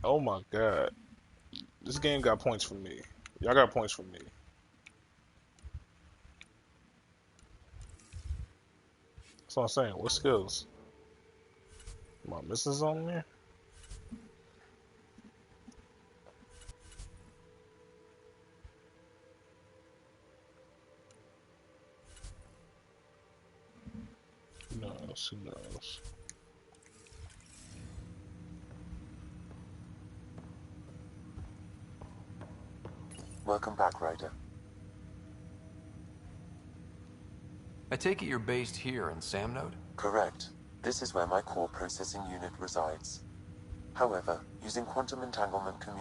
oh my god. This game got points for me. Y'all got points for me. That's what I'm saying. What skills? Am I missing something here? Who knows? Who knows? Welcome back, Ryder. I take it you're based here in Sam Node? Correct. This is where my core processing unit resides. However, using quantum entanglement communication